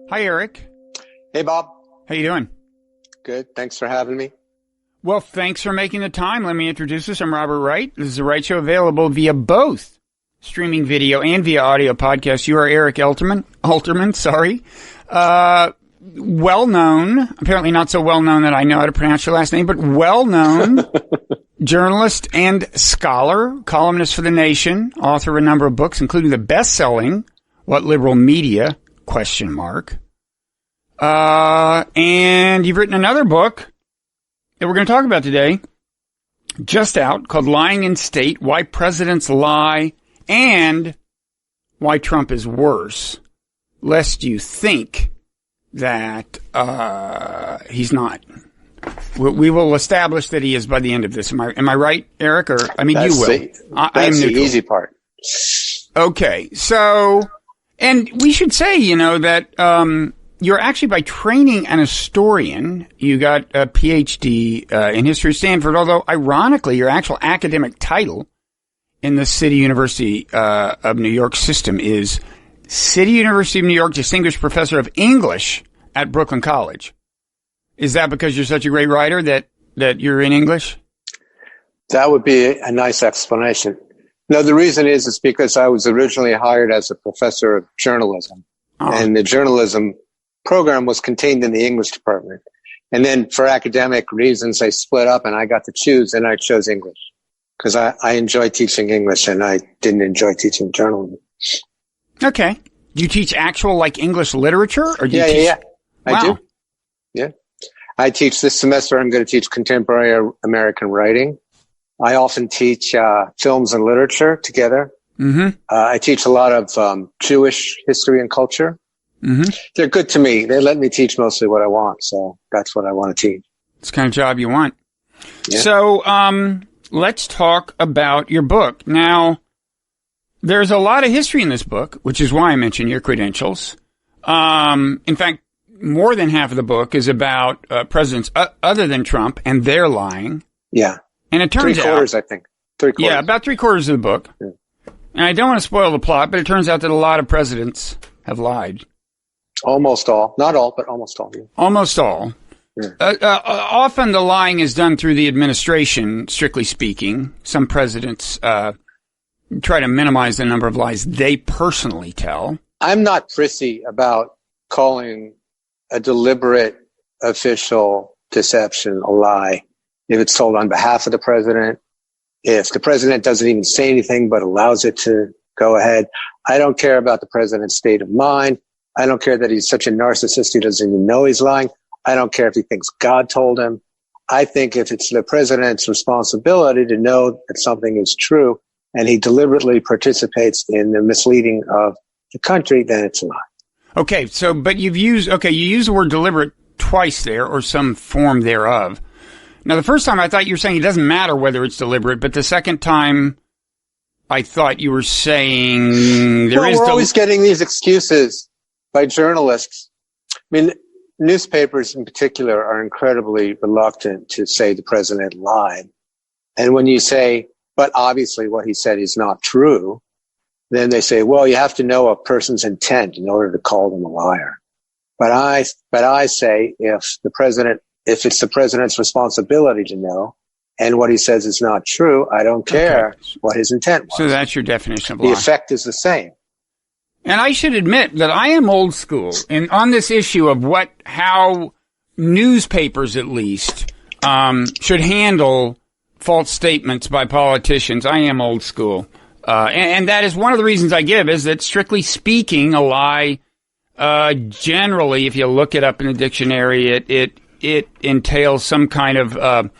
Hi, Eric. Hey, Bob. How you doing? Good. Thanks for having me. Well, thanks for making the time. Let me introduce us. I'm Robert Wright. This is the Wright Show, available via both streaming video and via audio podcast. You are Eric Alterman, sorry. Well-known, apparently not so well-known that I know how to pronounce your last name, but well-known journalist and scholar, columnist for The Nation, author of a number of books, including the best-selling What Liberal Media? ? And you've written another book that we're going to talk about today, just out, called Lying in State, Why Presidents Lie and Why Trump is Worse, lest you think that he's not. We will establish that he is by the end of this. Am I right, Eric? Or you will. That's the easy part. Okay, so, and we should say, that you're actually, by training, an historian. You got a PhD in history at Stanford, although, ironically, your actual academic title in the City University of New York system is City University of New York Distinguished Professor of English at Brooklyn College. Is that because you're such a great writer that you're in English? That would be a nice explanation. No, the reason is it's because I was originally hired as a professor of journalism, and the journalism program was contained in the English department. And then for academic reasons, they split up and I got to choose, and I chose English because I enjoy teaching English and I didn't enjoy teaching journalism. Okay. Do you teach actual, English literature? Or do you teach... Yeah. Wow. I do. Yeah. I teach this semester. I'm going to teach contemporary American writing. I often teach films and literature together. Mm-hmm. I teach a lot of Jewish history and culture. Mm-hmm. They're good to me. They let me teach mostly what I want, so that's what I want to teach. It's the kind of job you want. Yeah. So, let's talk about your book. Now, there's a lot of history in this book, which is why I mentioned your credentials. In fact, more than half of the book is about presidents other than Trump and their lying. Yeah. And it turns out... 3/4, I think. 3/4. Yeah, about 3/4 of the book. Yeah. And I don't want to spoil the plot, but it turns out that a lot of presidents have lied. Almost all. Not all, but almost all. Yeah. Almost all. Yeah. Often the lying is done through the administration, strictly speaking. Some presidents try to minimize the number of lies they personally tell. I'm not prissy about calling a deliberate official deception a lie if it's told on behalf of the president, if the president doesn't even say anything but allows it to go ahead. I don't care about the president's state of mind. I don't care that he's such a narcissist he doesn't even know he's lying. I don't care if he thinks God told him. I think if it's the president's responsibility to know that something is true and he deliberately participates in the misleading of the country, then it's a lie. Okay, so, but you use the word deliberate twice there, or some form thereof. Now, the first time I thought you were saying it doesn't matter whether it's deliberate, but the second time I thought you were saying we're always getting these excuses by journalists. I mean, newspapers in particular are incredibly reluctant to say the president lied. And when you say, but obviously what he said is not true, then they say, well, you have to know a person's intent in order to call them a liar. But I say, if it's the president's responsibility to know, and what he says is not true, I don't care what his intent was. So that's your definition of lie. The effect is the same. And I should admit that I am old school on this issue of how newspapers, at least, should handle false statements by politicians. I am old school. And that is one of the reasons I give, is that strictly speaking, a lie, generally, if you look it up in the dictionary, it entails some kind of,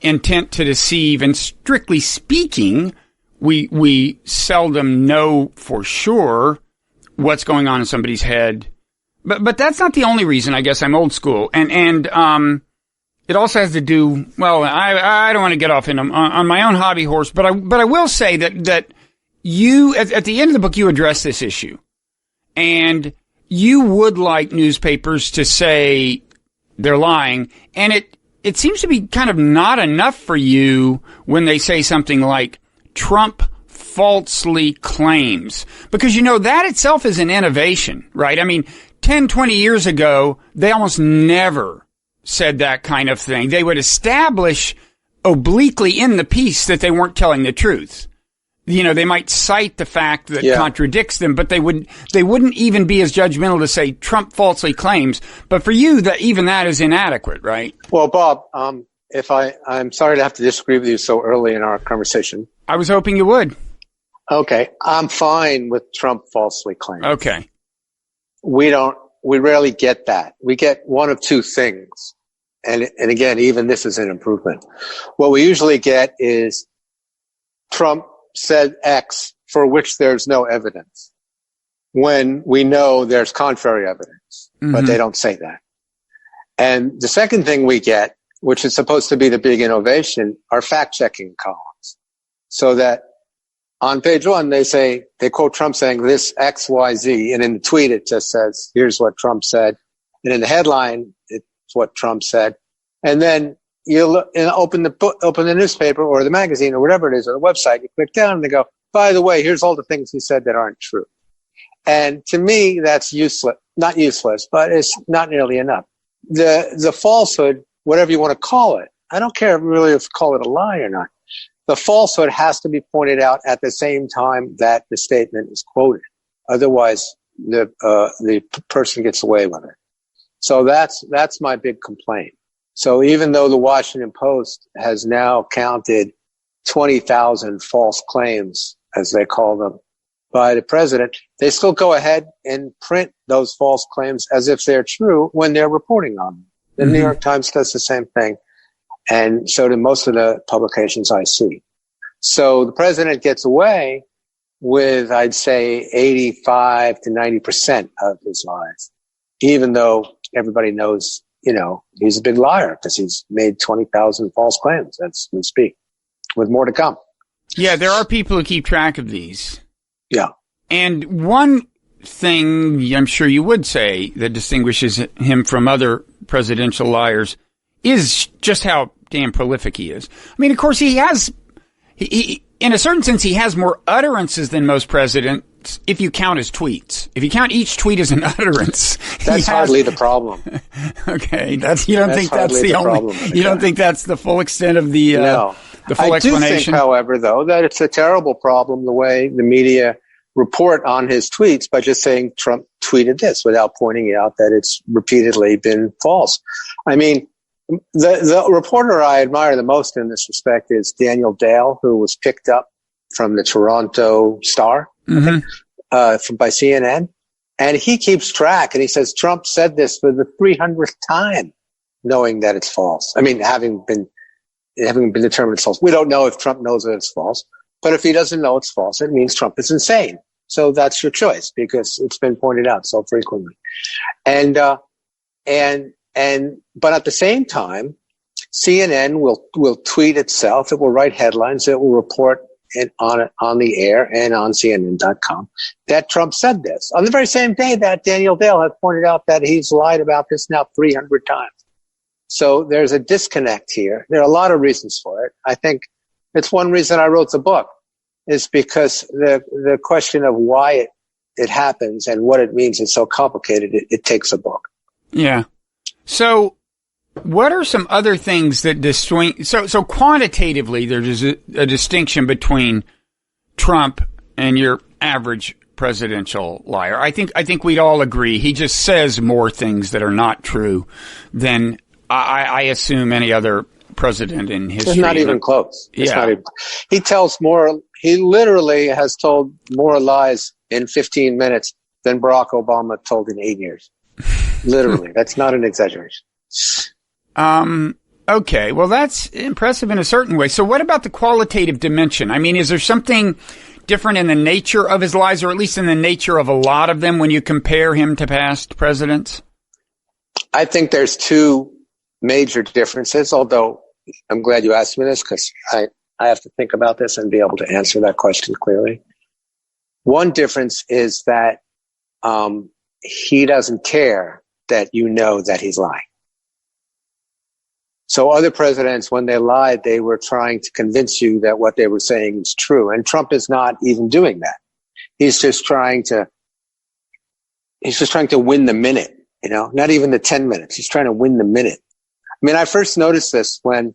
intent to deceive. And strictly speaking, we seldom know for sure what's going on in somebody's head. But that's not the only reason, I guess, I'm old school. And it also has to do, well, I don't want to get off on my own hobby horse, but I will say that you, at the end of the book, you address this issue. And you would like newspapers to say they're lying. And it seems to be kind of not enough for you when they say something like, Trump falsely claims. Because, that itself is an innovation, right? I mean, 10, 20 years ago, they almost never said that kind of thing. They would establish obliquely in the piece that they weren't telling the truth. They might cite the fact that contradicts them, but they wouldn't even be as judgmental to say Trump falsely claims. But for you, even that is inadequate, right? Well, Bob, I'm sorry to have to disagree with you so early in our conversation. I was hoping you would. Okay. I'm fine with Trump falsely claiming. Okay. We rarely get that. We get one of two things. And again, even this is an improvement. What we usually get is Trump said X for which there's no evidence, when we know there's contrary evidence, but they don't say that. And the second thing we get, which is supposed to be the big innovation, are fact-checking columns. So that on page 1, they quote Trump saying this X, Y, Z, and in the tweet it just says, here's what Trump said. And in the headline, it's what Trump said. And then you look and open the newspaper or the magazine or whatever it is, or the website, you click down and they go, by the way, here's all the things he said that aren't true. And to me, that's not useless, but it's not nearly enough. The falsehood, whatever you want to call it, I don't care really if you call it a lie or not. The falsehood has to be pointed out at the same time that the statement is quoted. Otherwise, the person gets away with it. So that's my big complaint. So even though the Washington Post has now counted 20,000 false claims, as they call them, by the president, they still go ahead and print those false claims as if they're true when they're reporting on them. The New York Times does the same thing, and so do most of the publications I see. So the president gets away with, I'd say, 85 to 90% of his lies, even though everybody knows, he's a big liar because he's made 20,000 false claims as we speak, with more to come. Yeah, there are people who keep track of these. Yeah. And one thing I'm sure you would say that distinguishes him from other presidential liars is just how damn prolific he is. I mean, of course, he in a certain sense, he has more utterances than most presidents if you count his tweets. If you count each tweet as an utterance. That's hardly the problem. Okay. You don't think that's the only, you don't think that's the full extent of the full explanation? I do think, however, though, that it's a terrible problem the way the media report on his tweets by just saying Trump tweeted this without pointing out that it's repeatedly been false. I mean, the reporter I admire the most in this respect is Daniel Dale, who was picked up from the Toronto Star, I think, by CNN. And he keeps track, and he says Trump said this for the 300th time, knowing that it's false. I mean, having been determined it's false. We don't know if Trump knows that it's false, but if he doesn't know it's false, it means Trump is insane. So that's your choice because it's been pointed out so frequently. But at the same time, CNN will tweet itself. It will write headlines. It will report on the air and on CNN.com that Trump said this on the very same day that Daniel Dale has pointed out that he's lied about this now 300 times. So there's a disconnect here. There are a lot of reasons for it. I think it's one reason I wrote the book is because the question of why it happens and what it means is so complicated. It takes a book. Yeah. So what are some other things that distinguish? So quantitatively, there's a distinction between Trump and your average presidential liar. I think we'd all agree. He just says more things that are not true than I assume any other president in history. It's not even close. He literally has told more lies in 15 minutes than Barack Obama told in 8 years. Literally. That's not an exaggeration. Okay. Well, that's impressive in a certain way. So what about the qualitative dimension? I mean, is there something different in the nature of his lies, or at least in the nature of a lot of them when you compare him to past presidents? I think there's two major differences, although I'm glad you asked me this because I have to think about this and be able to answer that question clearly. One difference is that he doesn't care that you know that he's lying. So other presidents, when they lied, they were trying to convince you that what they were saying is true. And Trump is not even doing that. He's just trying to win the minute, not even the 10 minutes. He's trying to win the minute. I mean, I first noticed this when,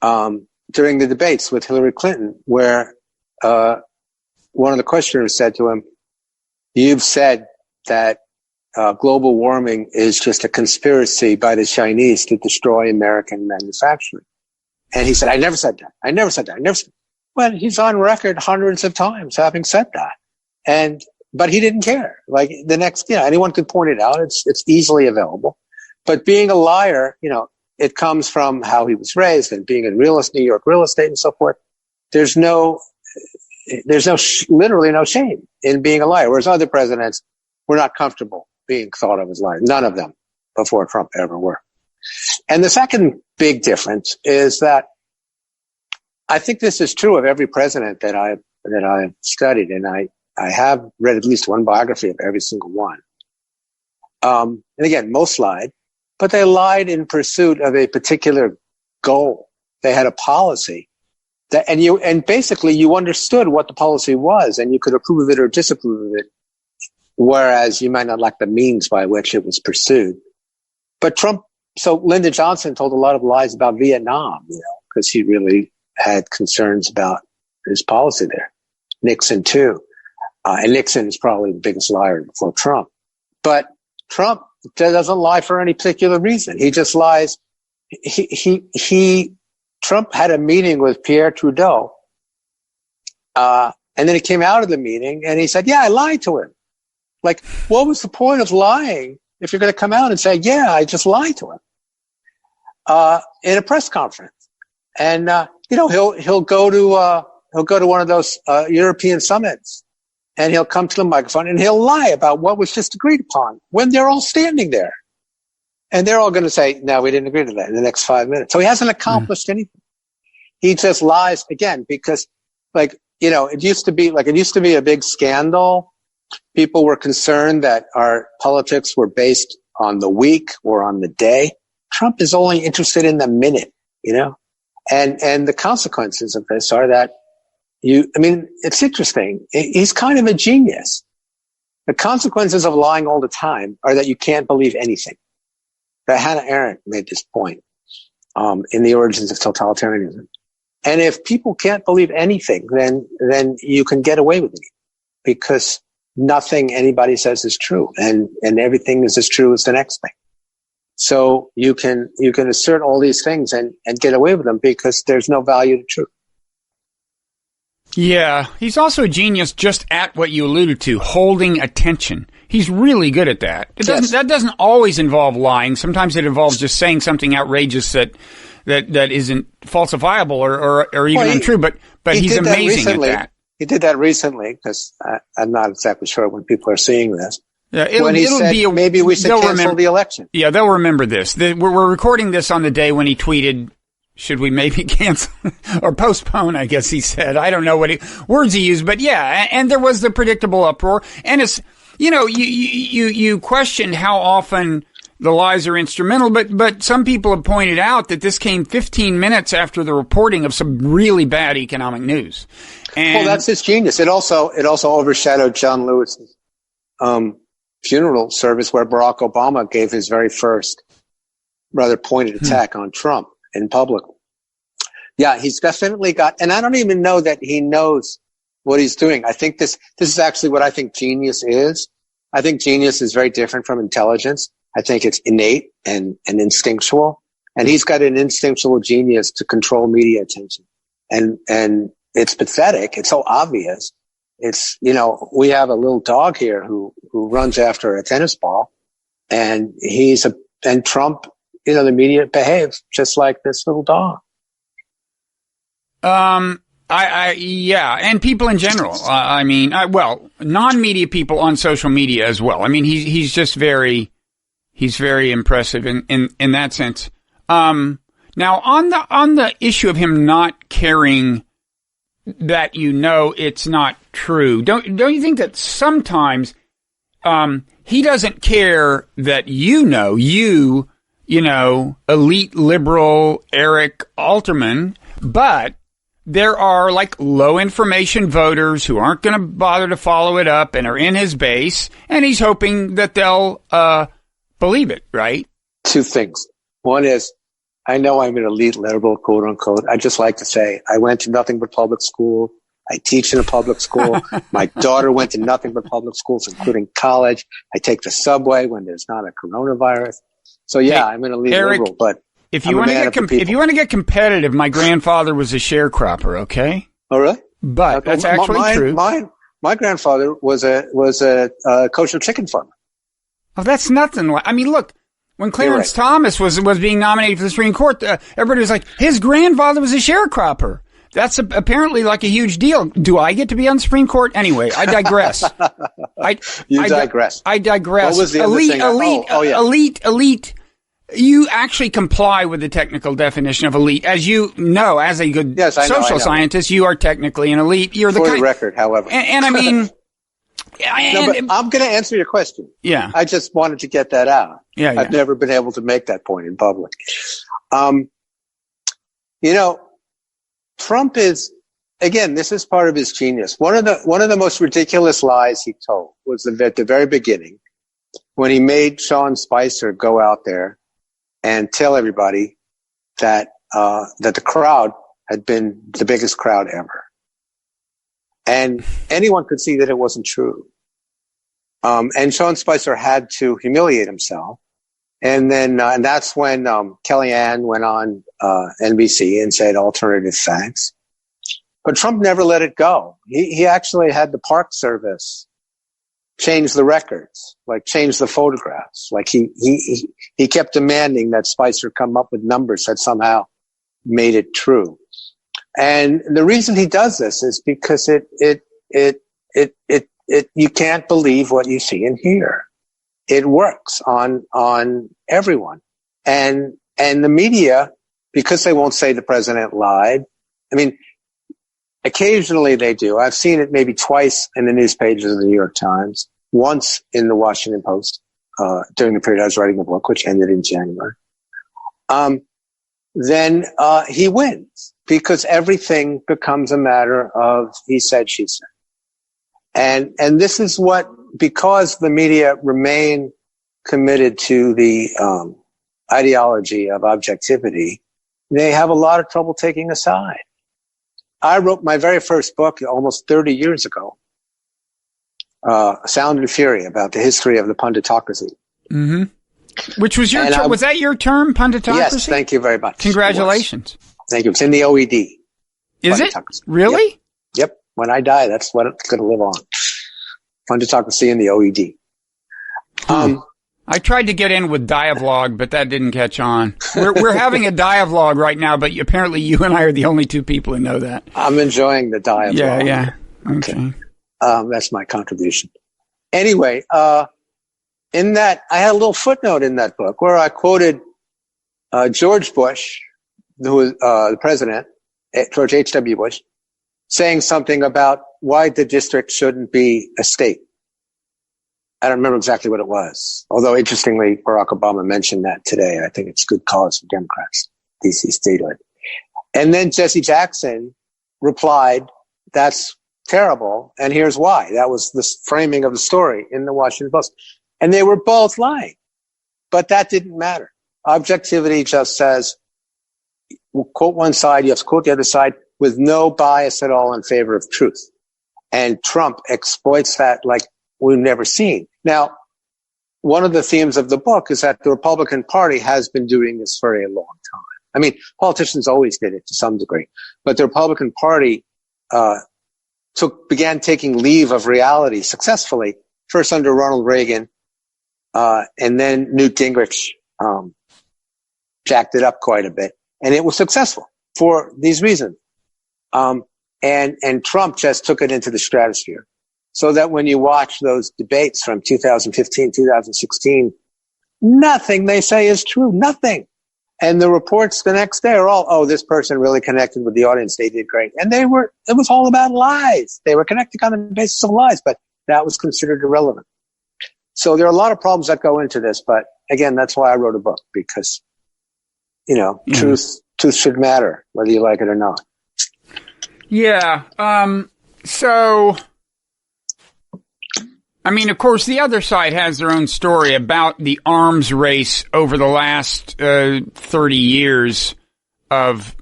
during the debates with Hillary Clinton, where, one of the questioners said to him, "You've said that global warming is just a conspiracy by the Chinese to destroy American manufacturing." And he said, I never said that. I never said that. Well, he's on record hundreds of times having said that. But he didn't care. Like the next, anyone could point it out. It's easily available. But being a liar, it comes from how he was raised and being in New York real estate and so forth. There's literally no shame in being a liar. Whereas other presidents were not comfortable being thought of as liars. None of them before Trump ever were. And the second big difference is that I think this is true of every president that I've studied, and I have read at least one biography of every single one. And again, most lied, but they lied in pursuit of a particular goal. They had a policy and basically you understood what the policy was, and you could approve of it or disapprove of it, whereas you might not like the means by which it was pursued. But Lyndon Johnson told a lot of lies about Vietnam, because he really had concerns about his policy there. Nixon too. And Nixon is probably the biggest liar before Trump. But Trump doesn't lie for any particular reason. He just lies. Trump had a meeting with Pierre Trudeau. And then he came out of the meeting and he said, yeah, I lied to him. Like, what was the point of lying if you're going to come out and say, yeah, I just lied to him, in a press conference? And, he'll go to one of those, European summits, and he'll come to the microphone and he'll lie about what was just agreed upon when they're all standing there. And they're all going to say, no, we didn't agree to that in the next 5 minutes. So he hasn't accomplished anything. He just lies again because, it used to be a big scandal. People were concerned that our politics were based on the week or on the day. Trump is only interested in the minute, and the consequences of this are that it's interesting. He's kind of a genius. The consequences of lying all the time are that you can't believe anything. But Hannah Arendt made this point in The Origins of Totalitarianism. And if people can't believe anything, then you can get away with it because nothing anybody says is true, and everything is as true as the next thing. So you can assert all these things and get away with them because there's no value to truth. Yeah, he's also a genius just at what you alluded to, holding attention. He's really good at that. That doesn't always involve lying. Sometimes it involves just saying something outrageous that isn't falsifiable or even untrue. But he's amazing at that. He did that recently because I'm not exactly sure when people are seeing this. Yeah, maybe we should cancel the election. Yeah, they'll remember this. We're recording this on the day when he tweeted, should we maybe cancel or postpone, I guess he said. I don't know what words he used, but yeah, and there was the predictable uproar. And it's, you questioned how often the lies are instrumental, but some people have pointed out that this came 15 minutes after the reporting of some really bad economic news. And that's his genius. It also overshadowed John Lewis's funeral service where Barack Obama gave his very first rather pointed attack on Trump in public. Yeah, he's definitely got, and I don't even know that he knows what he's doing. I think this is actually what I think genius is. I think genius is very different from intelligence. I think it's innate and instinctual. And he's got an instinctual genius to control media attention. And it's pathetic. It's so obvious. It's, we have a little dog here who runs after a tennis ball, and Trump, the media behaves just like this little dog. Yeah, and people in general. Non-media people on social media as well. I mean, he's just very impressive in that sense. Now on the issue of him not caring that it's not true, don't you think that sometimes he doesn't care that you elite liberal Eric Alterman, but there are like low information voters who aren't going to bother to follow it up and are in his base, and he's hoping that they'll believe it, right? Two things. One is, I know I'm an elite liberal, quote unquote. I just like to say I went to nothing but public school. I teach in a public school. My daughter went to nothing but public schools, including college. I take the subway when there's not a coronavirus. So yeah, I'm an elite liberal, but if you want to get competitive, my grandfather was a sharecropper. Okay. Oh, really? But that's actually true. My grandfather was a kosher chicken farmer. Oh, that's nothing. I mean, look, when Clarence Thomas was being nominated for the Supreme Court, everybody was like, his grandfather was a sharecropper. That's apparently like a huge deal. Do I get to be on the Supreme Court? Anyway, I digress. You digress. I digress. What was the elite. You actually comply with the technical definition of elite. As you know, as a good social scientist, you are technically an elite. You're the record, however. And I mean... but I'm going to answer your question. Yeah. I just wanted to get that out. Yeah. I've never been able to make that point in public. Trump is, again, this is part of his genius. One of the most ridiculous lies he told was at the very beginning when he made Sean Spicer go out there and tell everybody that the crowd had been the biggest crowd ever. And anyone could see that it wasn't true. And Sean Spicer had to humiliate himself. And then, and that's when, Kellyanne went on, NBC and said alternative facts. But Trump never let it go. He actually had the Park Service change the records, like change the photographs. Like he kept demanding that Spicer come up with numbers that somehow made it true. And the reason he does this is because you can't believe what you see and hear. It works on everyone. And the media, because they won't say the president lied. I mean, occasionally they do. I've seen it maybe twice in the news pages of the New York Times, once in the Washington Post, during the period I was writing the book, which ended in January. Then he wins because everything becomes a matter of he said, she said. And this is what, because the media remain committed to the ideology of objectivity, they have a lot of trouble taking a side. I wrote my very first book almost 30 years ago, Sound and Fury, about the history of the punditocracy. Mm-hmm. Which was your term? Was that your term, punditocracy? Yes, thank you very much. Congratulations. Thank you. It's in the OED. Is it? Really? Yep. When I die, that's what it's going to live on. Punditocracy in the OED. I tried to get in with dialogue, but that didn't catch on. We're having a dialogue right now, but apparently you and I are the only two people who know that. I'm enjoying the dialogue. Yeah. Okay. That's my contribution. Anyway, in that, I had a little footnote in that book where I quoted George Bush, who was the president, George H.W. Bush, saying something about why the district shouldn't be a state. I don't remember exactly what it was. Although, interestingly, Barack Obama mentioned that today. I think it's good cause for Democrats, D.C. statehood. And then Jesse Jackson replied, that's terrible, and here's why. That was the framing of the story in the Washington Post. And they were both lying. But that didn't matter. Objectivity just says, quote one side, you have to quote the other side with no bias at all in favor of truth. And Trump exploits that like we've never seen. Now, one of the themes of the book is that the Republican Party has been doing this for a long time. I mean, politicians always did it to some degree, but the Republican Party began taking leave of reality successfully, first under Ronald Reagan, and then Newt Gingrich jacked it up quite a bit, and it was successful for these reasons. And Trump just took it into the stratosphere. So that when you watch those debates from 2015, 2016, nothing they say is true. Nothing. And the reports the next day are all, oh, this person really connected with the audience. They did great. And it was all about lies. They were connecting on the basis of lies, but that was considered irrelevant. So there are a lot of problems that go into this, but again, that's why I wrote a book, because, truth should matter, whether you like it or not. Yeah. So, I mean, of course, the other side has their own story about the arms race over the last 30 years of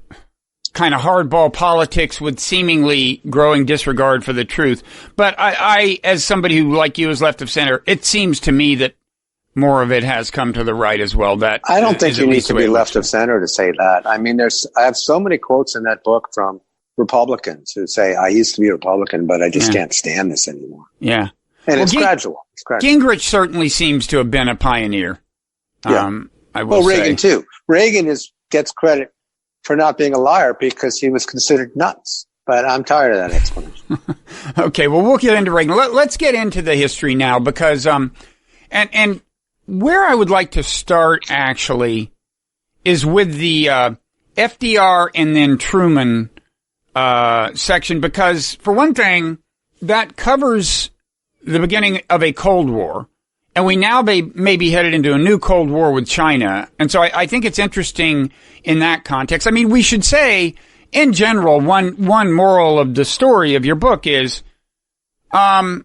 kind of hardball politics with seemingly growing disregard for the truth. But I, as somebody who, like you, is left of center, it seems to me that more of it has come to the right as well. That I don't think you need to be left of center to say that. I mean, I have so many quotes in that book from Republicans who say, I used to be a Republican, but I just can't stand this anymore. Yeah. And it's gradual. It's gradual. Gingrich certainly seems to have been a pioneer. Yeah. I will say. Reagan too. Reagan gets credit for not being a liar because he was considered nuts. But I'm tired of that explanation. Okay, well, we'll get into Reagan. Let's get into the history now, because and where I would like to start actually is with the FDR and then Truman section, because for one thing, that covers the beginning of a Cold War, and we now may be headed into a new Cold War with China. And so I think it's interesting in that context. I mean, we should say, in general, one moral of the story of your book is, when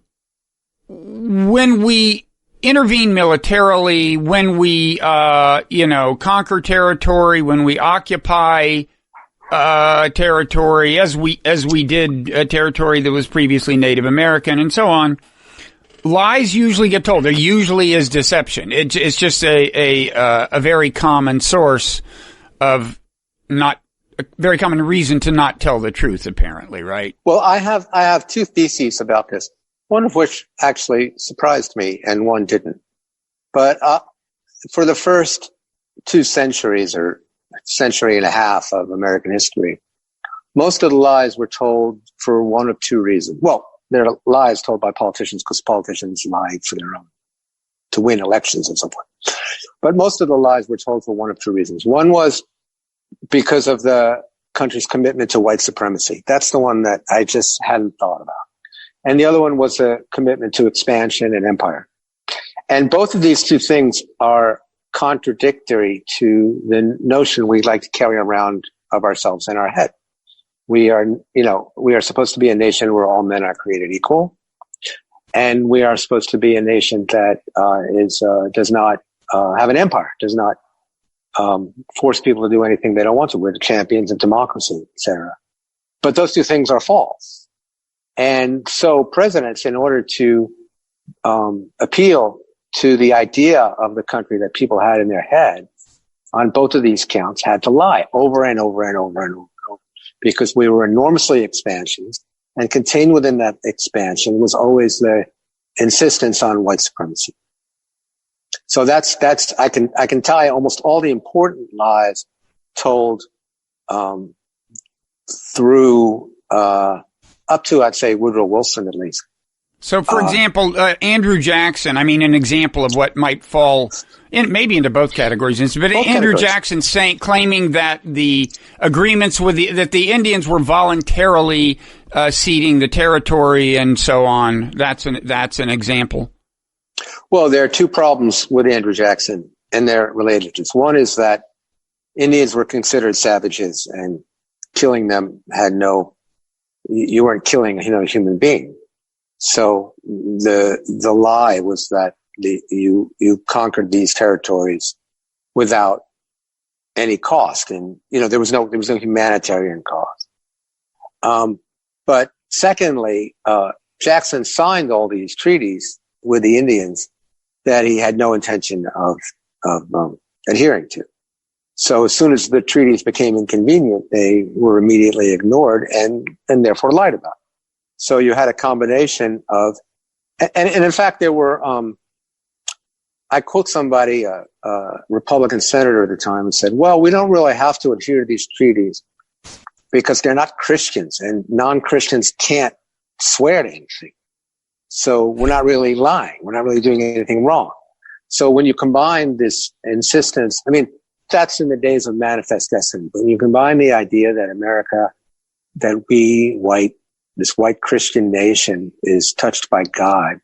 we intervene militarily, when we, conquer territory, when we occupy territory, as we did a territory that was previously Native American and so on, lies usually get told. There usually is deception. It's just a very common source of a very common reason to not tell the truth, apparently, right? Well, I have two theses about this, one of which actually surprised me and one didn't. But for the first 2 centuries or century and a half of American history, most of the lies were told for one of 2 reasons. Well, they're lies told by politicians because politicians lie for their own, to win elections and so forth. But most of the lies were told for one of 2 reasons. One was because of the country's commitment to white supremacy. That's the one that I just hadn't thought about. And the other one was a commitment to expansion and empire. And both of these 2 things are contradictory to the notion we like to carry around of ourselves in our head. We are supposed to be a nation where all men are created equal. And we are supposed to be a nation that does not have an empire, does not force people to do anything they don't want to. We're the champions of democracy, etc. But those 2 things are false. And so presidents, in order to appeal to the idea of the country that people had in their head on both of these counts, had to lie over and over and over and over, because we were enormously expansionist, and contained within that expansion was always the insistence on white supremacy. So that's I can tie almost all the important lies told through up to, I'd say, Woodrow Wilson at least. So, for example, Andrew Jackson, I mean, an example of what might fall maybe into both categories. But Andrew Jackson claiming that the agreements that the Indians were voluntarily ceding the territory and so on. That's an example. Well, there are 2 problems with Andrew Jackson, and they're related. One is that Indians were considered savages, and killing them you weren't killing a human being. So the lie was that you conquered these territories without any cost, and there was no humanitarian cost. But secondly, Jackson signed all these treaties with the Indians that he had no intention of adhering to. So as soon as the treaties became inconvenient, they were immediately ignored and therefore lied about. So you had a combination of, and in fact, there were, I quote somebody, a Republican senator at the time, and said, well, we don't really have to adhere to these treaties because they're not Christians, and non-Christians can't swear to anything. So we're not really lying. We're not really doing anything wrong. So when you combine this insistence, I mean, that's in the days of manifest destiny. When you combine the idea that America, that this white Christian nation is touched by God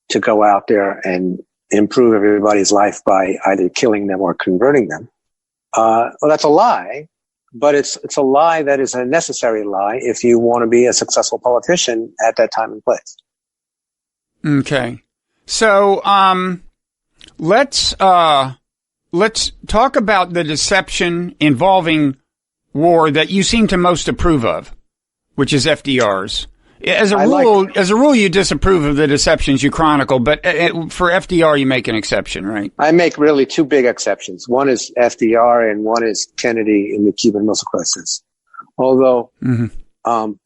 to go out there and improve everybody's life by either killing them or converting them. Well, that's a lie, but it's a lie that is a necessary lie if you want to be a successful politician at that time and place. Okay. So, let's talk about the deception involving war that you seem to most approve of, which is FDR's. As a rule, you disapprove of the deceptions you chronicle, but for FDR, you make an exception, right? I make really two big exceptions. One is FDR and one is Kennedy in the Cuban Missile Crisis. Although,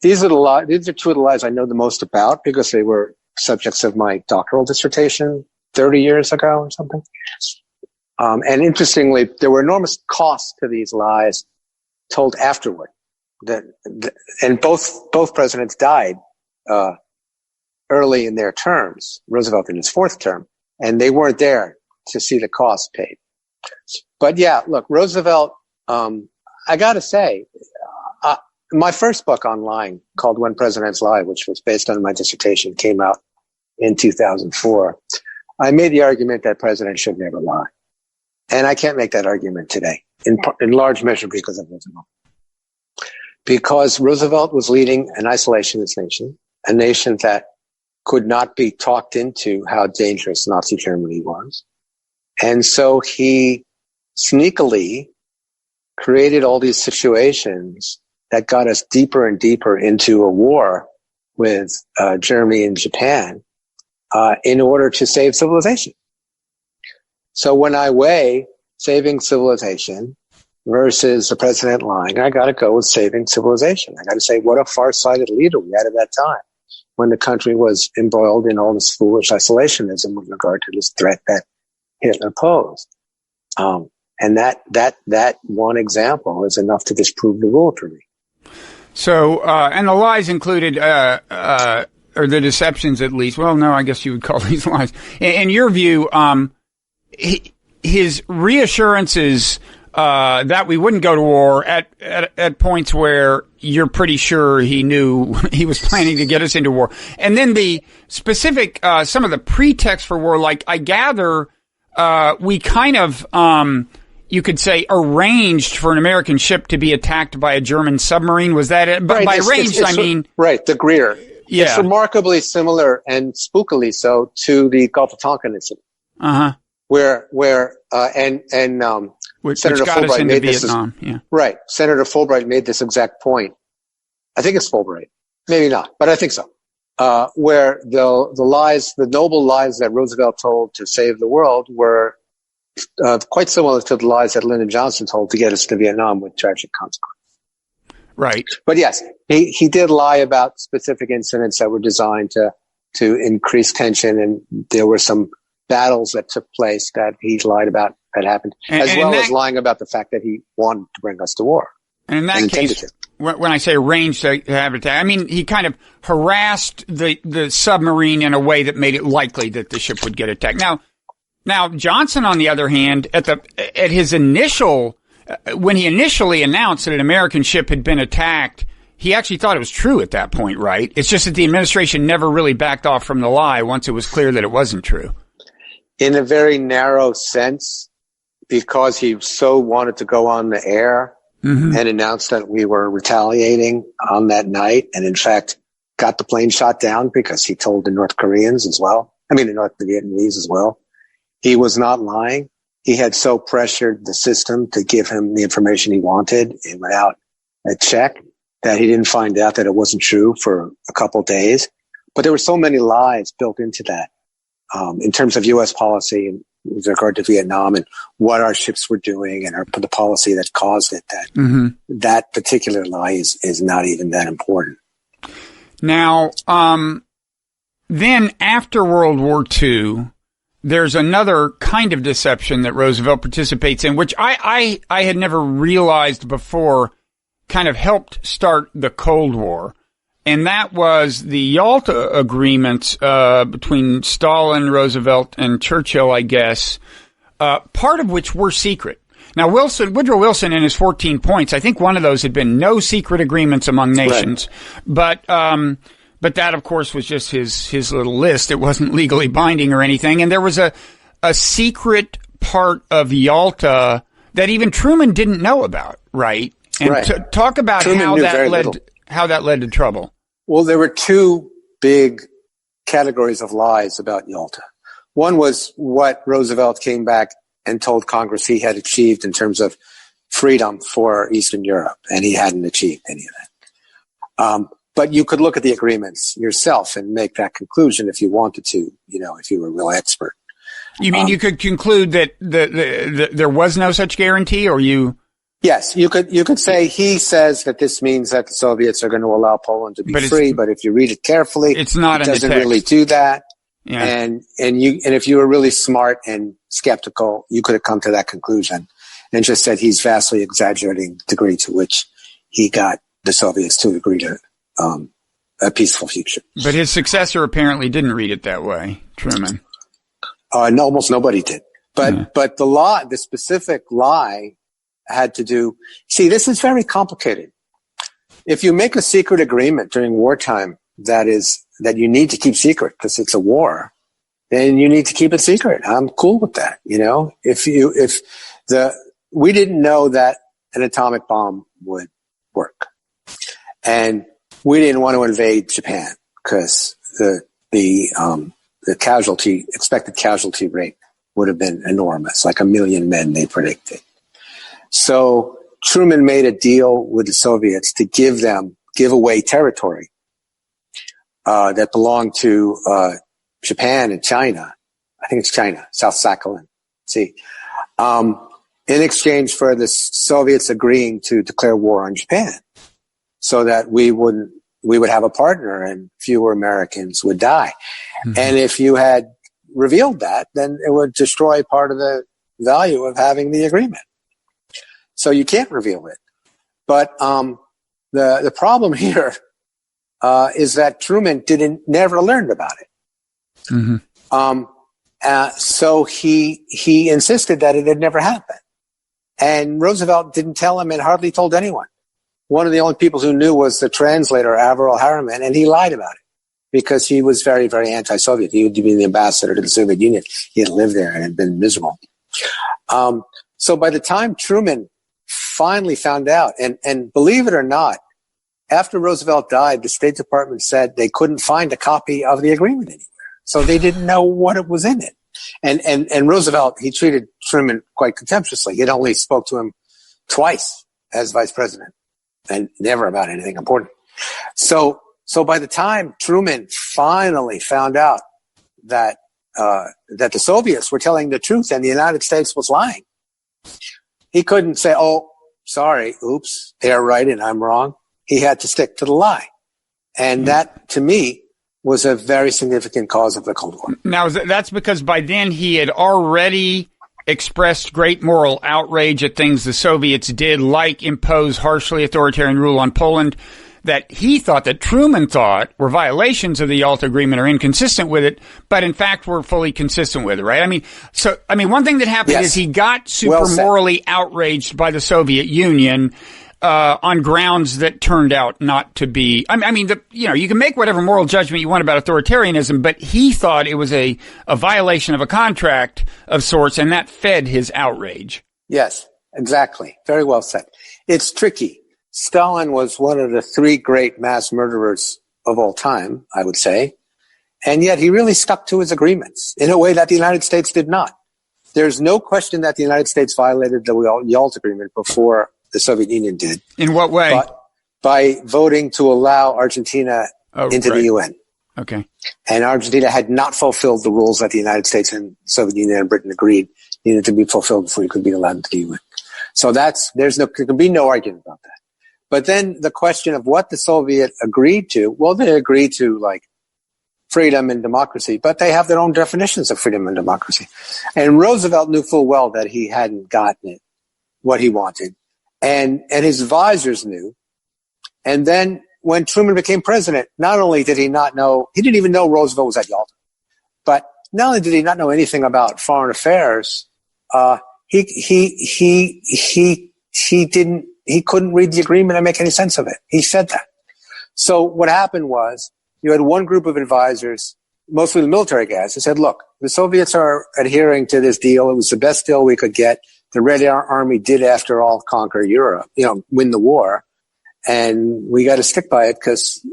these are two of the lies I know the most about because they were subjects of my doctoral dissertation 30 years ago or something. And interestingly, there were enormous costs to these lies told afterward. And both presidents died early in their terms, Roosevelt in his fourth term, and they weren't there to see the costs paid. But yeah, look, Roosevelt, I got to say, my first book on lying, called When Presidents Lie, which was based on my dissertation, came out in 2004. I made the argument that presidents should never lie. And I can't make that argument today, in large measure because of Roosevelt. Because Roosevelt was leading an isolationist nation, a nation that could not be talked into how dangerous Nazi Germany was. And so he sneakily created all these situations that got us deeper and deeper into a war with Germany and Japan in order to save civilization. So when I weigh saving civilization versus the president lying, I got to go with saving civilization. I got to say, what a far-sighted leader we had at that time when the country was embroiled in all this foolish isolationism with regard to this threat that Hitler posed. And that one example is enough to disprove the rule for me. So, and the lies included, or the deceptions at least. Well, no, I guess you would call these lies. In your view, his reassurances that we wouldn't go to war at points where you're pretty sure he knew he was planning to get us into war. And then the specific, some of the pretext for war, like I gather, we kind of, you could say arranged for an American ship to be attacked by a German submarine. Was that it? Right. By arranged, I mean. Right. The Greer. Yeah. It's remarkably similar and spookily so to the Gulf of Tonkin incident. Where Senator Fulbright made Vietnam. Right. Senator Fulbright made this exact point. I think it's Fulbright. Maybe not, but I think so. Where the noble lies that Roosevelt told to save the world were quite similar to the lies that Lyndon Johnson told to get us to Vietnam with tragic consequences. Right. But yes, he did lie about specific incidents that were designed to increase tension, and there were some battles that took place that he lied about that happened, as lying about the fact that he wanted to bring us to war. And in that case, when I say arranged to have attack, I mean he kind of harassed the submarine in a way that made it likely that the ship would get attacked. Now Johnson, on the other hand, at his initial, when he initially announced that an American ship had been attacked, he actually thought it was true at that point, right? It's just that the administration never really backed off from the lie once it was clear that it wasn't true. In a very narrow sense, because he so wanted to go on the air and announce that we were retaliating on that night, and in fact got the plane shot down because he told the North Koreans as well. I mean, the North Vietnamese as well. He was not lying. He had so pressured the system to give him the information he wanted and without a check that he didn't find out that it wasn't true for a couple of days. But there were so many lies built into that in terms of U.S. policy with regard to Vietnam and what our ships were doing and the policy that caused it, that that particular lie is not even that important. Now, then after World War II, there's another kind of deception that Roosevelt participates in, which I had never realized before kind of helped start the Cold War. And that was the Yalta agreements between Stalin, Roosevelt, and Churchill, I guess, part of which were secret. Now, Woodrow Wilson, in his 14 points, I think one of those had been no secret agreements among nations. Right. But that, of course, was just his little list. It wasn't legally binding or anything. And there was a a secret part of Yalta that even Truman didn't know about, right? And right. Talk about how that led to trouble. Well, there were two big categories of lies about Yalta. One was what Roosevelt came back and told Congress he had achieved in terms of freedom for Eastern Europe, and he hadn't achieved any of that. But you could look at the agreements yourself and make that conclusion if you wanted to, if you were a real expert. You mean you could conclude that there was no such guarantee, or you? Yes, you could say he says that this means that the Soviets are going to allow Poland to be free, but if you read it carefully, it doesn't really do that. Yeah. And if you were really smart and skeptical, you could have come to that conclusion and just said he's vastly exaggerating the degree to which he got the Soviets to agree to a peaceful future. But his successor apparently didn't read it that way, Truman. No, almost nobody did. But the specific lie had to do. See, this is very complicated. If you make a secret agreement during wartime that you need to keep secret because it's a war, then you need to keep it secret. I'm cool with that. We didn't know that an atomic bomb would work, and we didn't want to invade Japan because the expected casualty rate would have been enormous, like 1 million men, they predicted. So Truman made a deal with the Soviets to give away territory that belonged to Japan and China. I think it's China, South Sakhalin. In exchange for the Soviets agreeing to declare war on Japan, so that we would have a partner and fewer Americans would die. Mm-hmm. And if you had revealed that, then it would destroy part of the value of having the agreement. So you can't reveal it. But the problem here is that Truman never learned about it. Mm-hmm. So he insisted that it had never happened. And Roosevelt didn't tell him and hardly told anyone. One of the only people who knew was the translator, Averell Harriman, and he lied about it because he was very, very anti-Soviet. He would be the ambassador to the Soviet Union. He had lived there and had been miserable. So by the time Truman finally found out, and believe it or not, after Roosevelt died, the State Department said they couldn't find a copy of the agreement anywhere. So they didn't know what was in it. And Roosevelt, he treated Truman quite contemptuously. He only spoke to him twice as vice president and never about anything important. So by the time Truman finally found out that the Soviets were telling the truth and the United States was lying, he couldn't say, "Oh, sorry, oops, they're right and I'm wrong." He had to stick to the lie. And that, to me, was a very significant cause of the Cold War. Now, that's because by then he had already expressed great moral outrage at things the Soviets did, like impose harshly authoritarian rule on Poland, that he thought, that Truman thought, were violations of the Yalta Agreement or inconsistent with it, but in fact were fully consistent with it, right? I mean, one thing that happened is he got super morally outraged by the Soviet Union on grounds that turned out not to be. You can make whatever moral judgment you want about authoritarianism, but he thought it was a violation of a contract of sorts, and that fed his outrage. Yes, exactly. Very well said. It's tricky. Stalin was one of the 3 great mass murderers of all time, I would say, and yet he really stuck to his agreements in a way that the United States did not. There's no question that the United States violated the Yalta Agreement before the Soviet Union did. In what way? By voting to allow Argentina into the UN. Okay. And Argentina had not fulfilled the rules that the United States and Soviet Union and Britain agreed needed to be fulfilled before you could be allowed into the UN. So there can be no argument about that. But then the question of what the Soviet agreed to, well, they agreed to like freedom and democracy, but they have their own definitions of freedom and democracy. And Roosevelt knew full well that he hadn't gotten it, what he wanted. And his advisors knew. And then when Truman became president, not only did he not know, he didn't even know Roosevelt was at Yalta, but not only did he not know anything about foreign affairs, he couldn't read the agreement and make any sense of it. He said that. So what happened was you had one group of advisors mostly the military guys, who said, look, the Soviets are adhering to this deal. It was the best deal we could get. The Red Army did, after all, conquer Europe, win the war. And we got to stick by it because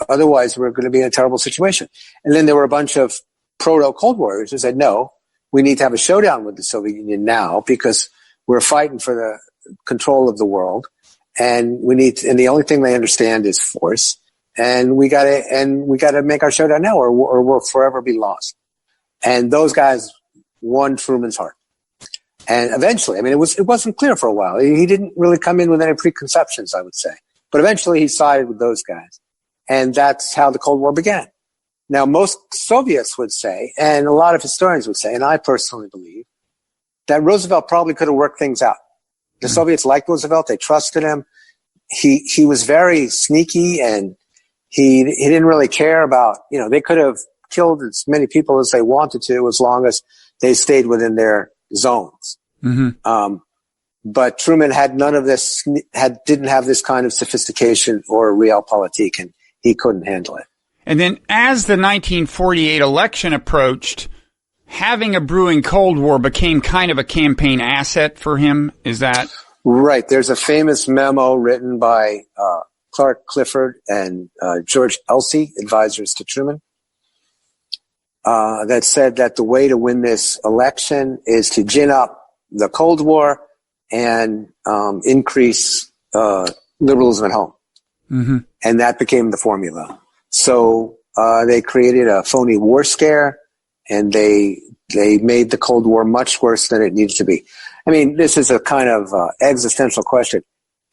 otherwise we're going to be in a terrible situation. And then there were a bunch of proto-Cold Warriors who said, no, we need to have a showdown with the Soviet Union now because we're fighting for the control of the world. And and the only thing they understand is force. And we got to make our showdown now or we'll forever be lost. And those guys won Truman's heart. And eventually, it wasn't clear for a while. He didn't really come in with any preconceptions, I would say. But eventually he sided with those guys. And that's how the Cold War began. Now, most Soviets would say, and a lot of historians would say, and I personally believe, that Roosevelt probably could have worked things out. The Soviets liked Roosevelt. They trusted him. He was very sneaky, and he didn't really care about, they could have killed as many people as they wanted to as long as they stayed within their zones. Mm-hmm. But Truman had none of this, didn't have this kind of sophistication or realpolitik, and he couldn't handle it. And then as the 1948 election approached, having a brewing Cold War became kind of a campaign asset for him. Is that right? There's a famous memo written by Clark Clifford and George Elsey, advisors to Truman, that said that the way to win this election is to gin up the Cold War and increase liberalism at home. Mm-hmm. And that became the formula. So they created a phony war scare, and they made the Cold War much worse than it needed to be. This is a kind of existential question.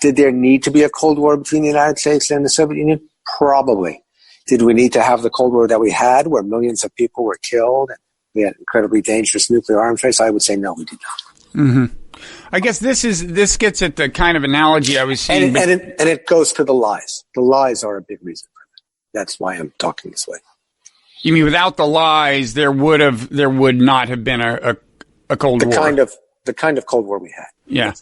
Did there need to be a Cold War between the United States and the Soviet Union? Probably. Did we need to have the Cold War that we had, where millions of people were killed and we had incredibly dangerous nuclear arms race? I would say no, we did not. Mm-hmm. I guess this gets at the kind of analogy I was seeing. And it goes to the lies. The lies are a big reason for that. That's why I'm talking this way. You mean without the lies, there would not have been a Cold War? The kind of Cold War we had. Yeah.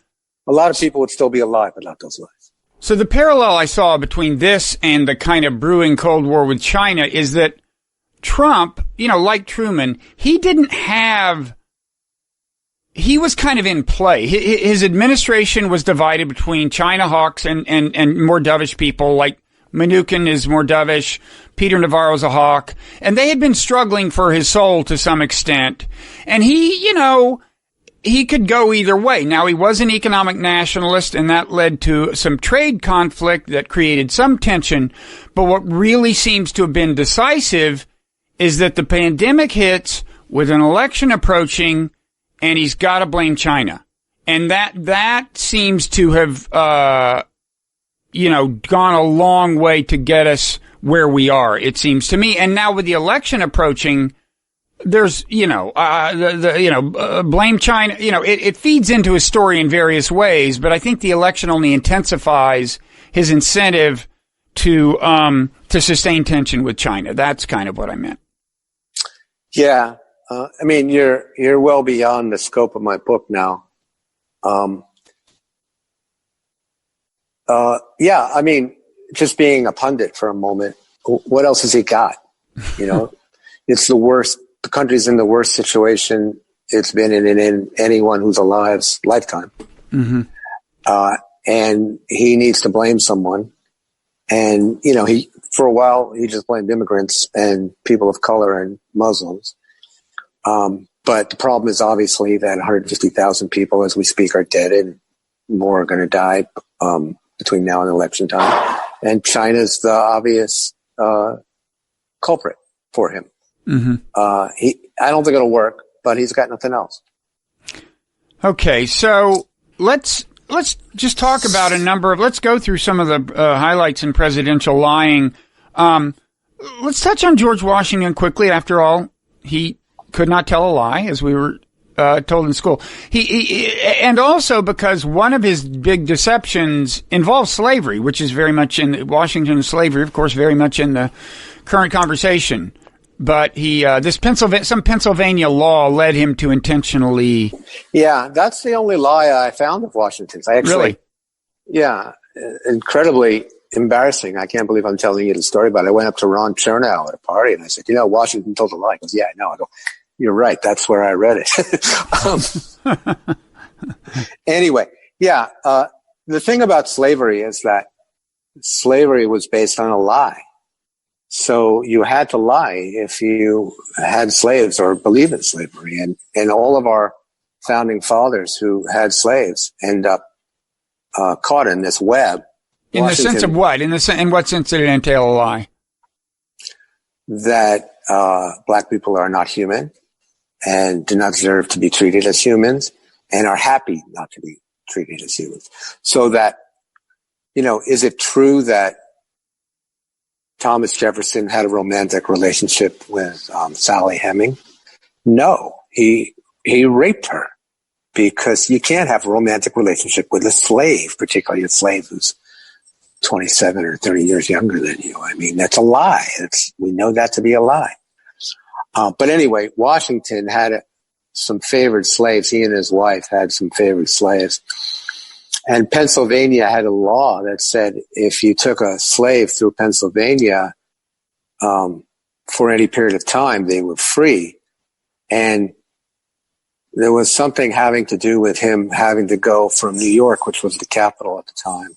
A lot of people would still be alive without those lies. So the parallel I saw between this and the kind of brewing Cold War with China is that Trump, like Truman, he was kind of in play. His administration was divided between China hawks and more dovish people, like Mnuchin is more dovish, Peter Navarro's a hawk, and they had been struggling for his soul to some extent. And he could go either way. Now, he was an economic nationalist, and that led to some trade conflict that created some tension. But what really seems to have been decisive is that the pandemic hits with an election approaching, and he's got to blame China. And that seems to have, gone a long way to get us where we are, it seems to me. And now with the election approaching, there's, blame China, it feeds into his story in various ways, but I think the election only intensifies his incentive to sustain tension with China. That's kind of what I meant. Yeah. You're well beyond the scope of my book now. Just being a pundit for a moment, what else has he got? It's the worst. The country's in the worst situation it's been in anyone who's alive's lifetime. Mm-hmm. And he needs to blame someone. And, for a while, he just blamed immigrants and people of color and Muslims. But the problem is obviously that 150,000 people as we speak are dead and more are going to die, between now and election time. And China's the obvious, culprit for him. Mm-hmm. I don't think it'll work, but he's got nothing else. Okay. So let's just talk about let's go through some of the, highlights in presidential lying. Let's touch on George Washington quickly. After all, he could not tell a lie, as we were told in school. And also because one of his big deceptions involves slavery, which is very much in Washington's slavery, of course, very much in the current conversation. But some Pennsylvania law led him to intentionally. Yeah, that's the only lie I found of Washington's. I actually, really, yeah, incredibly, embarrassing. I can't believe I'm telling you the story, but I went up to Ron Chernow at a party and I said, Washington told a lie. He goes, yeah, I know. I go, you're right. That's where I read it. Anyway, yeah. The thing about slavery is that slavery was based on a lie. So you had to lie if you had slaves or believe in slavery. And all of our founding fathers who had slaves end up caught in this web. In the sense of what? In what sense did it entail a lie? That black people are not human and do not deserve to be treated as humans and are happy not to be treated as humans. So that, is it true that Thomas Jefferson had a romantic relationship with Sally Heming? No, he raped her, because you can't have a romantic relationship with a slave, particularly a slave who's 27 or 30 years younger than you. I mean, that's a lie. We know that to be a lie. But anyway, Washington had some favored slaves. He and his wife had some favored slaves. And Pennsylvania had a law that said if you took a slave through Pennsylvania for any period of time, they were free. And there was something having to do with him having to go from New York, which was the capital at the time,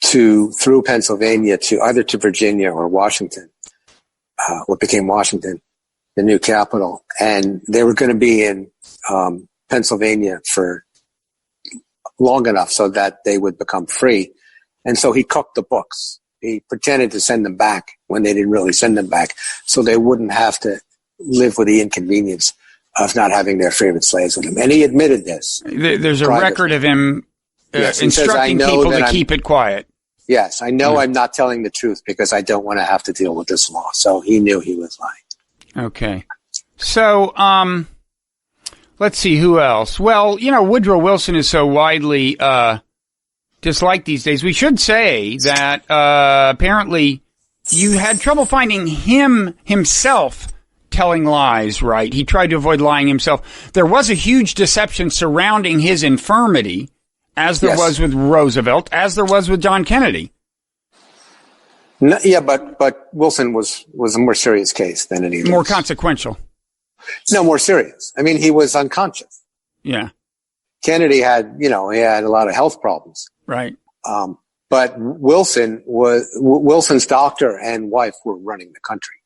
through Pennsylvania to either to Virginia or Washington, what became Washington, the new capital. And they were going to be in Pennsylvania for long enough so that they would become free. And so he cooked the books. He pretended to send them back when they didn't really send them back, so they wouldn't have to live with the inconvenience of not having their favorite slaves with him. And he admitted this. There's a record of him instructing people to keep it quiet. Yes, I know I'm not telling the truth because I don't want to have to deal with this law. So he knew he was lying. Okay. So, let's see, who else? Well, Woodrow Wilson is so widely disliked these days. We should say that apparently you had trouble finding himself telling lies, right? He tried to avoid lying himself. There was a huge deception surrounding his infirmity, as there was with Roosevelt, as there was with John Kennedy. No, yeah, but Wilson was a more serious case than any of those. More consequential. No, more serious. I mean, he was unconscious. Yeah. Kennedy had, he had a lot of health problems. Right. But Wilson's doctor and wife were running the country.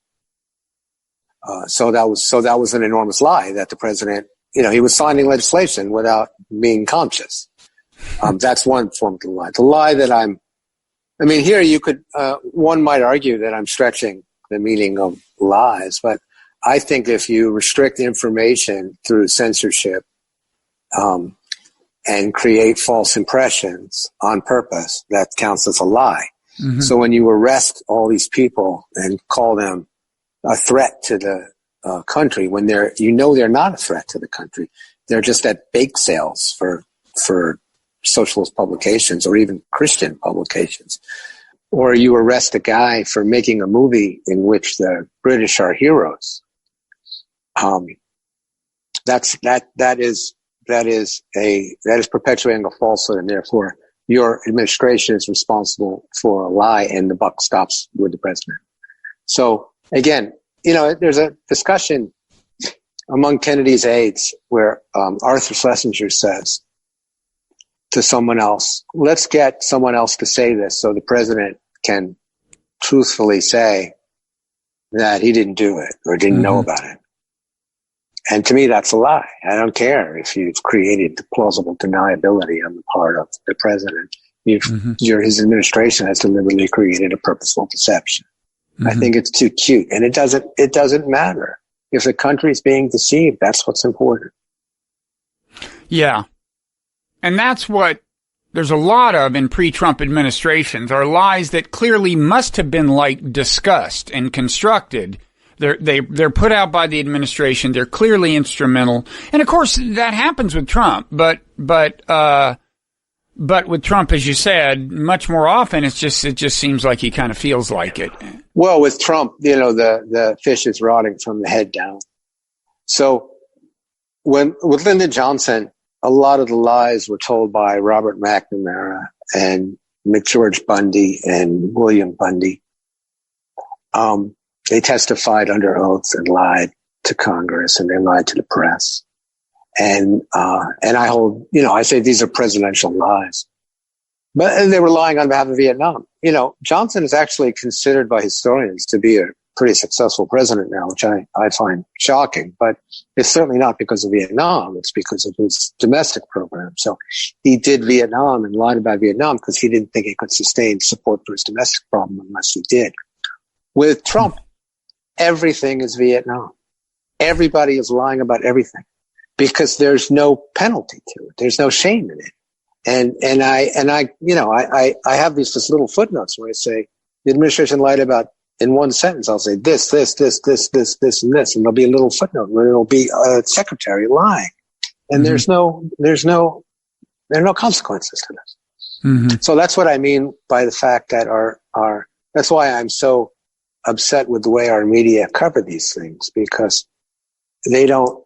So that was an enormous lie that the president, he was signing legislation without being conscious. That's one form of the lie. The lie that here you could, one might argue that I'm stretching the meaning of lies, but I think if you restrict information through censorship, and create false impressions on purpose, that counts as a lie. Mm-hmm. So when you arrest all these people and call them a threat to the country, when they're not a threat to the country, they're just at bake sales for socialist publications or even Christian publications. Or you arrest a guy for making a movie in which the British are heroes. That is perpetuating a falsehood, and therefore your administration is responsible for a lie, and the buck stops with the president. So again, there's a discussion among Kennedy's aides where Arthur Schlesinger says to someone else, let's get someone else to say this so the president can truthfully say that he didn't do it or didn't know about it. And to me, that's a lie. I don't care if you've created plausible deniability on the part of the president. His administration has deliberately created a purposeful deception. Mm-hmm. I think it's too cute. And it doesn't matter. If the country is being deceived, that's what's important. Yeah. And that's what there's a lot of in pre-Trump administrations, are lies that clearly must have been discussed and constructed. They're put out by the administration. They're clearly instrumental. And of course, that happens with Trump. But with Trump, as you said, much more often, it just seems like he kind of feels like it. Well, with Trump, the fish is rotting from the head down. So with Lyndon Johnson, a lot of the lies were told by Robert McNamara and McGeorge Bundy and William Bundy. They testified under oath and lied to Congress, and they lied to the press. And I hold, I say these are presidential lies. But they were lying on behalf of Vietnam. Johnson is actually considered by historians to be a pretty successful president now, which I find shocking. But it's certainly not because of Vietnam. It's because of his domestic program. So he did Vietnam and lied about Vietnam because he didn't think he could sustain support for his domestic problem unless he did. With Trump, everything is Vietnam. Everybody is lying about everything because there's no penalty to it. There's no shame in it. And I have these little footnotes where I say the administration lied about, in one sentence, I'll say this, and this. And there'll be a little footnote where it'll be a secretary lying. And there are no consequences to this. Mm-hmm. So that's what I mean by the fact that that's why I'm so upset with the way our media cover these things, because they don't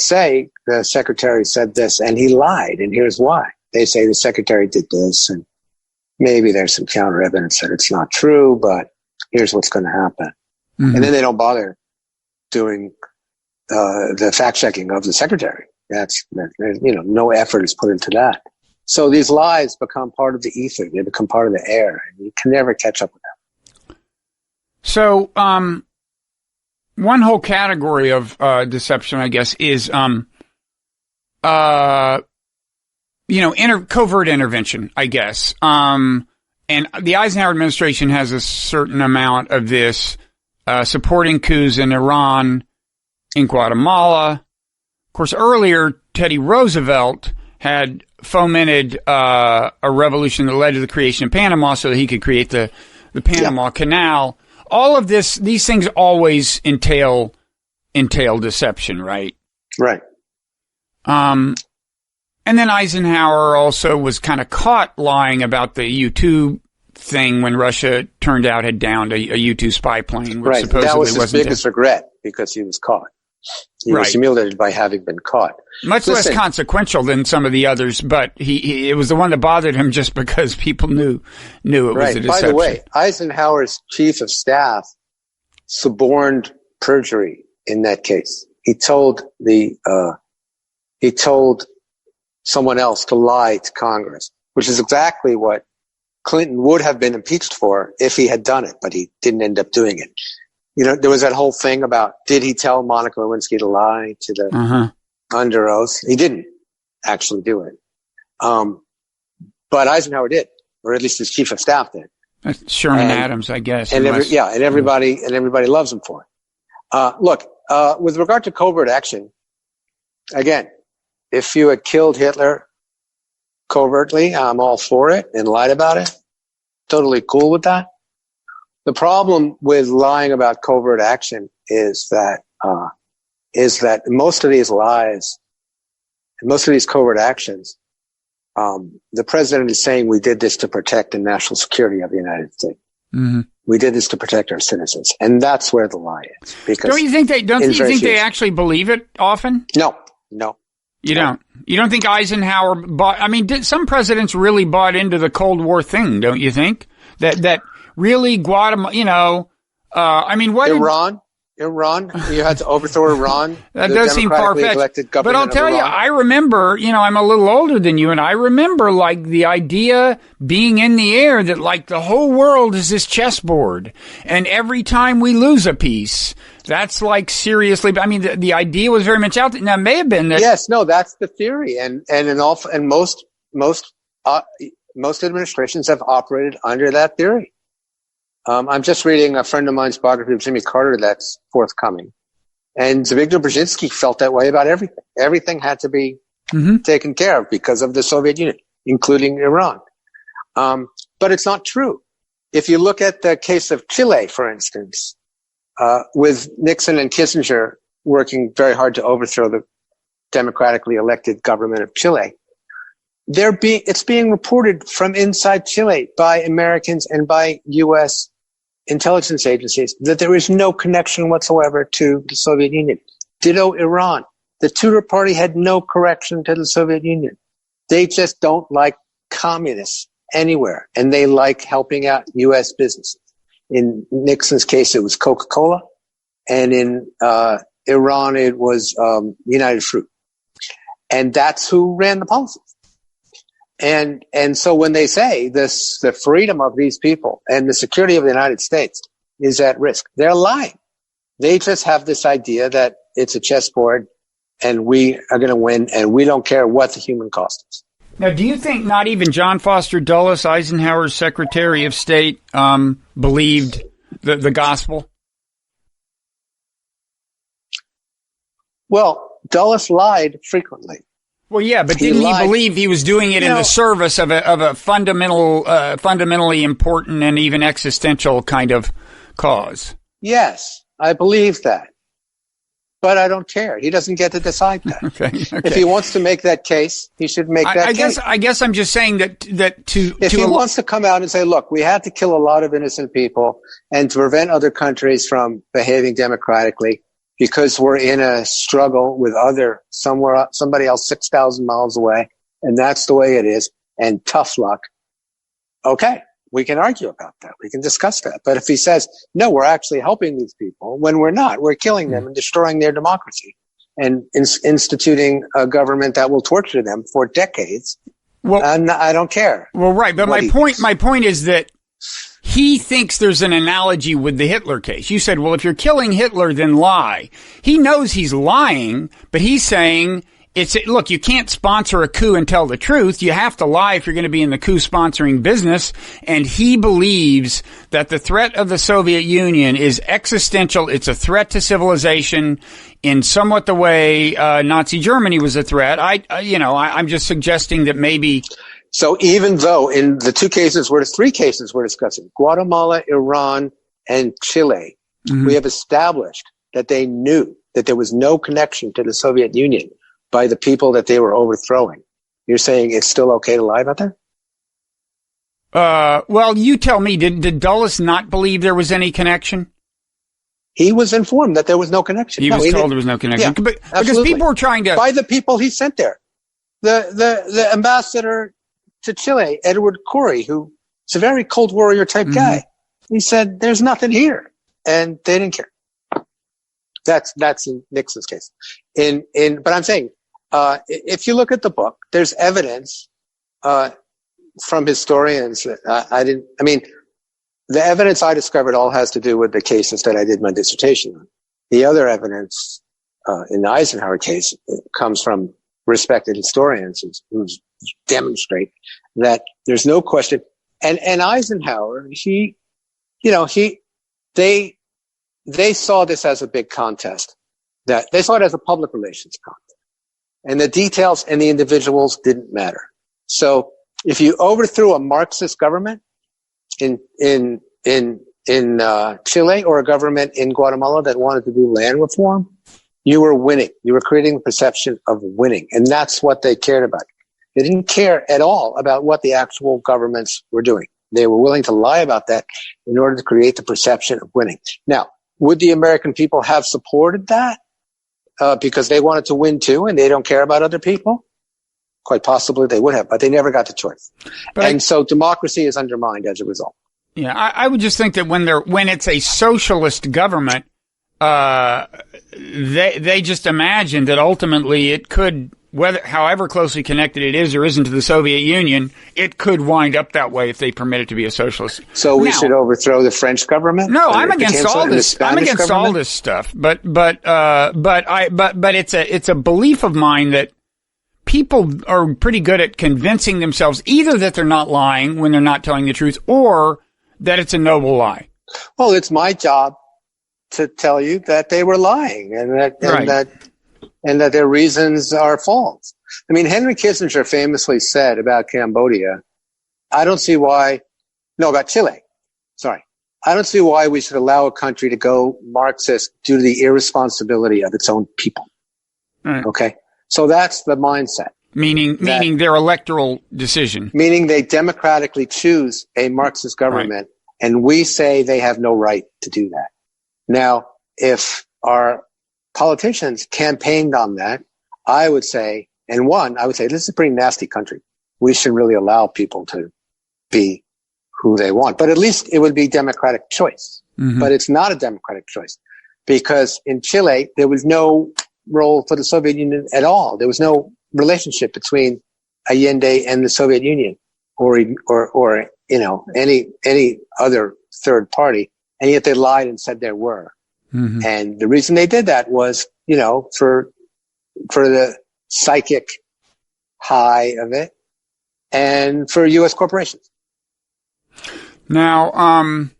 say the secretary said this and he lied and here's why. They say the secretary did this and maybe there's some counter evidence that it's not true, but here's what's going to happen. Mm-hmm. And then they don't bother doing the fact checking of the secretary. No effort is put into that. So these lies become part of the ether. They become part of the air, and you can never catch up with them. So, one whole category of deception, I guess, is covert intervention, I guess. And the Eisenhower administration has a certain amount of this, supporting coups in Iran, in Guatemala. Of course, earlier, Teddy Roosevelt had fomented a revolution that led to the creation of Panama so that he could create the Panama Canal. All of these things always entail deception, right? Right. And then Eisenhower also was kind of caught lying about the U-2 thing when Russia turned out had downed a U-2 spy plane. Which right. Supposedly that was his wasn't biggest regret because he was caught. He was humiliated by having been caught. Much less consequential than some of the others, but it was the one that bothered him just because people knew it was a deception. By the way, Eisenhower's chief of staff suborned perjury in that case. He told someone else to lie to Congress, which is exactly what Clinton would have been impeached for if he had done it, but he didn't end up doing it. There was that whole thing about, did he tell Monica Lewinsky to lie to the under oath? He didn't actually do it. But Eisenhower did, or at least his chief of staff did. That's Sherman Adams, I guess. And everybody loves him for it. Look, with regard to covert action, again, if you had killed Hitler covertly, I'm all for it, and lied about it. Totally cool with that. The problem with lying about covert action is that most of these lies, most of these covert actions, the president is saying we did this to protect the national security of the United States. Mm-hmm. We did this to protect our citizens, and that's where the lie is. Because don't you think they actually believe it often? No. You don't. You don't think Eisenhower bought? I mean, some presidents really bought into the Cold War thing, don't you think? That really Guatemala, Iran, you had to overthrow Iran. That does seem far-fetched. But I'll tell you, I remember, I'm a little older than you, and I remember, the idea being in the air that, the whole world is this chessboard, and every time we lose a piece, that's, seriously, the idea was very much out there. Now, it may have been that... Yes, no, that's the theory, and most administrations have operated under that theory. I'm just reading a friend of mine's biography of Jimmy Carter that's forthcoming. And Zbigniew Brzezinski felt that way about everything. Everything had to be taken care of because of the Soviet Union, including Iran. But it's not true. If you look at the case of Chile, for instance, with Nixon and Kissinger working very hard to overthrow the democratically elected government of Chile, it's being reported from inside Chile by Americans and by U.S. intelligence agencies that there is no connection whatsoever to the Soviet Union. Ditto Iran. The Tudor party had no connection to the Soviet Union. They just don't like communists. anywhere, and they like helping out U.S. businesses. In Nixon's case, it was Coca-Cola, and in Iran, it was United Fruit. And that's who ran the policies. And so when they say this, the freedom of these people and the security of the United States is at risk, they're lying. They just have this idea that it's a chessboard and we are going to win and we don't care what the human cost is. Now, do you think not even John Foster Dulles, Eisenhower's Secretary of State, believed the gospel? Well, Dulles lied frequently. Well, yeah, but didn't he believe he was doing it in the service of a fundamentally important and even existential kind of cause? Yes, I believe that. But I don't care. He doesn't get to decide that. Okay. If he wants to make that case, he should make that case. I guess I'm just saying that if he wants to come out and say, look, we had to kill a lot of innocent people and to prevent other countries from behaving democratically because we're in a struggle with somebody else 6,000 miles away, and that's the way it is, and tough luck. Okay. We can argue about that. We can discuss that. But if he says, no, we're actually helping these people when we're not, we're killing them and destroying their democracy and instituting a government that will torture them for decades. Well, I don't care. Well, right. But my point is that he thinks there's an analogy with the Hitler case. You said, well, if you're killing Hitler, then lie. He knows he's lying, but he's saying, look, you can't sponsor a coup and tell the truth. You have to lie if you're going to be in the coup sponsoring business. And he believes that the threat of the Soviet Union is existential. It's a threat to civilization in somewhat the way Nazi Germany was a threat. I'm just suggesting that maybe. So even though in the three cases we're discussing, Guatemala, Iran, and Chile, we have established that they knew that there was no connection to the Soviet Union by the people that they were overthrowing. You're saying it's still okay to lie about that? Well, you tell me, did Dulles not believe there was any connection? He was informed that there was no connection. He was told there was no connection. Yeah, because people were trying to... By the people he sent there. The ambassador to Chile, Edward Corey, who's a very Cold Warrior type guy, he said, there's nothing here. And they didn't care. That's in Nixon's case. But I'm saying, if you look at the book, there's evidence from historians. The evidence I discovered all has to do with the cases that I did my dissertation on. The other evidence in the Eisenhower case comes from respected historians who demonstrate that there's no question. And Eisenhower, they saw this as a big contest. That they saw it as a public relations contest. And the details and the individuals didn't matter. So if you overthrew a Marxist government in Chile or a government in Guatemala that wanted to do land reform, you were winning. You were creating the perception of winning. And that's what they cared about. They didn't care at all about what the actual governments were doing. They were willing to lie about that in order to create the perception of winning. Now, would the American people have supported that? Because they wanted to win too and they don't care about other people? Quite possibly they would have, but they never got the choice. So democracy is undermined as a result. Yeah, I would just think that when it's a socialist government, they just imagine that ultimately it could, however closely connected it is or isn't to the Soviet Union, it could wind up that way if they permit it to be a socialist. So we should overthrow the French government? No, I'm against all this. I'm against all this stuff. But it's a belief of mine that people are pretty good at convincing themselves either that they're not lying when they're not telling the truth or that it's a noble lie. Well, it's my job to tell you that they were lying and that their reasons are false. I mean, Henry Kissinger famously said about Cambodia, about Chile. Sorry. I don't see why we should allow a country to go Marxist due to the irresponsibility of its own people. Right. Okay. So that's the mindset. Meaning their electoral decision. Meaning they democratically choose a Marxist government, and we say they have no right to do that. Now, if our politicians campaigned on that, I would say this is a pretty nasty country. We should really allow people to be who they want. But at least it would be democratic choice. Mm-hmm. But it's not a democratic choice because in Chile, there was no role for the Soviet Union at all. There was no relationship between Allende and the Soviet Union or any other third party. And yet they lied and said there were. Mm-hmm. And the reason they did that was, for the psychic high of it and for U.S. corporations. Now,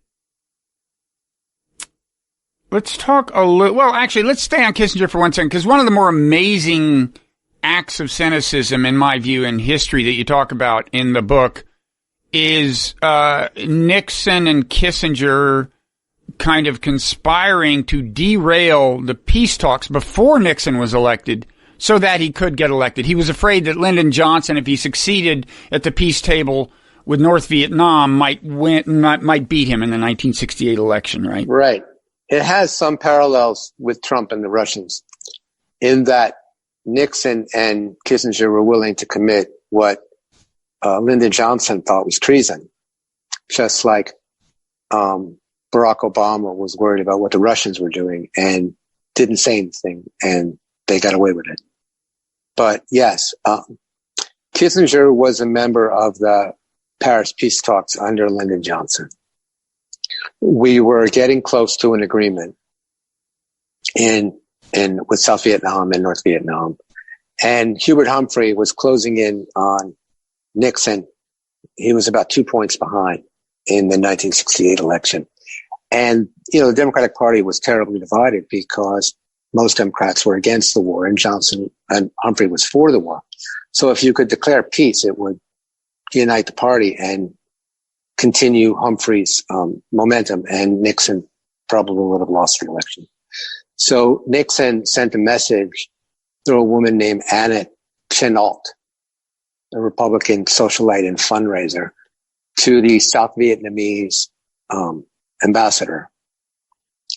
let's talk a little. Well, actually, let's stay on Kissinger for 1 second, because one of the more amazing acts of cynicism, in my view, in history that you talk about in the book is Nixon and Kissinger kind of conspiring to derail the peace talks before Nixon was elected so that he could get elected. He was afraid that Lyndon Johnson, if he succeeded at the peace table with North Vietnam, might beat him in the 1968 election, right? Right. It has some parallels with Trump and the Russians in that Nixon and Kissinger were willing to commit what Lyndon Johnson thought was treason, just like Barack Obama was worried about what the Russians were doing and didn't say anything, and they got away with it. But yes, Kissinger was a member of the Paris peace talks under Lyndon Johnson. We were getting close to an agreement with South Vietnam and North Vietnam. And Hubert Humphrey was closing in on Nixon. He was about 2 points behind in the 1968 election. And, the Democratic Party was terribly divided because most Democrats were against the war and Johnson and Humphrey was for the war. So if you could declare peace, it would unite the party and continue Humphrey's momentum, and Nixon probably would have lost the election. So Nixon sent a message through a woman named Anna Chennault, a Republican socialite and fundraiser, to the South Vietnamese ambassador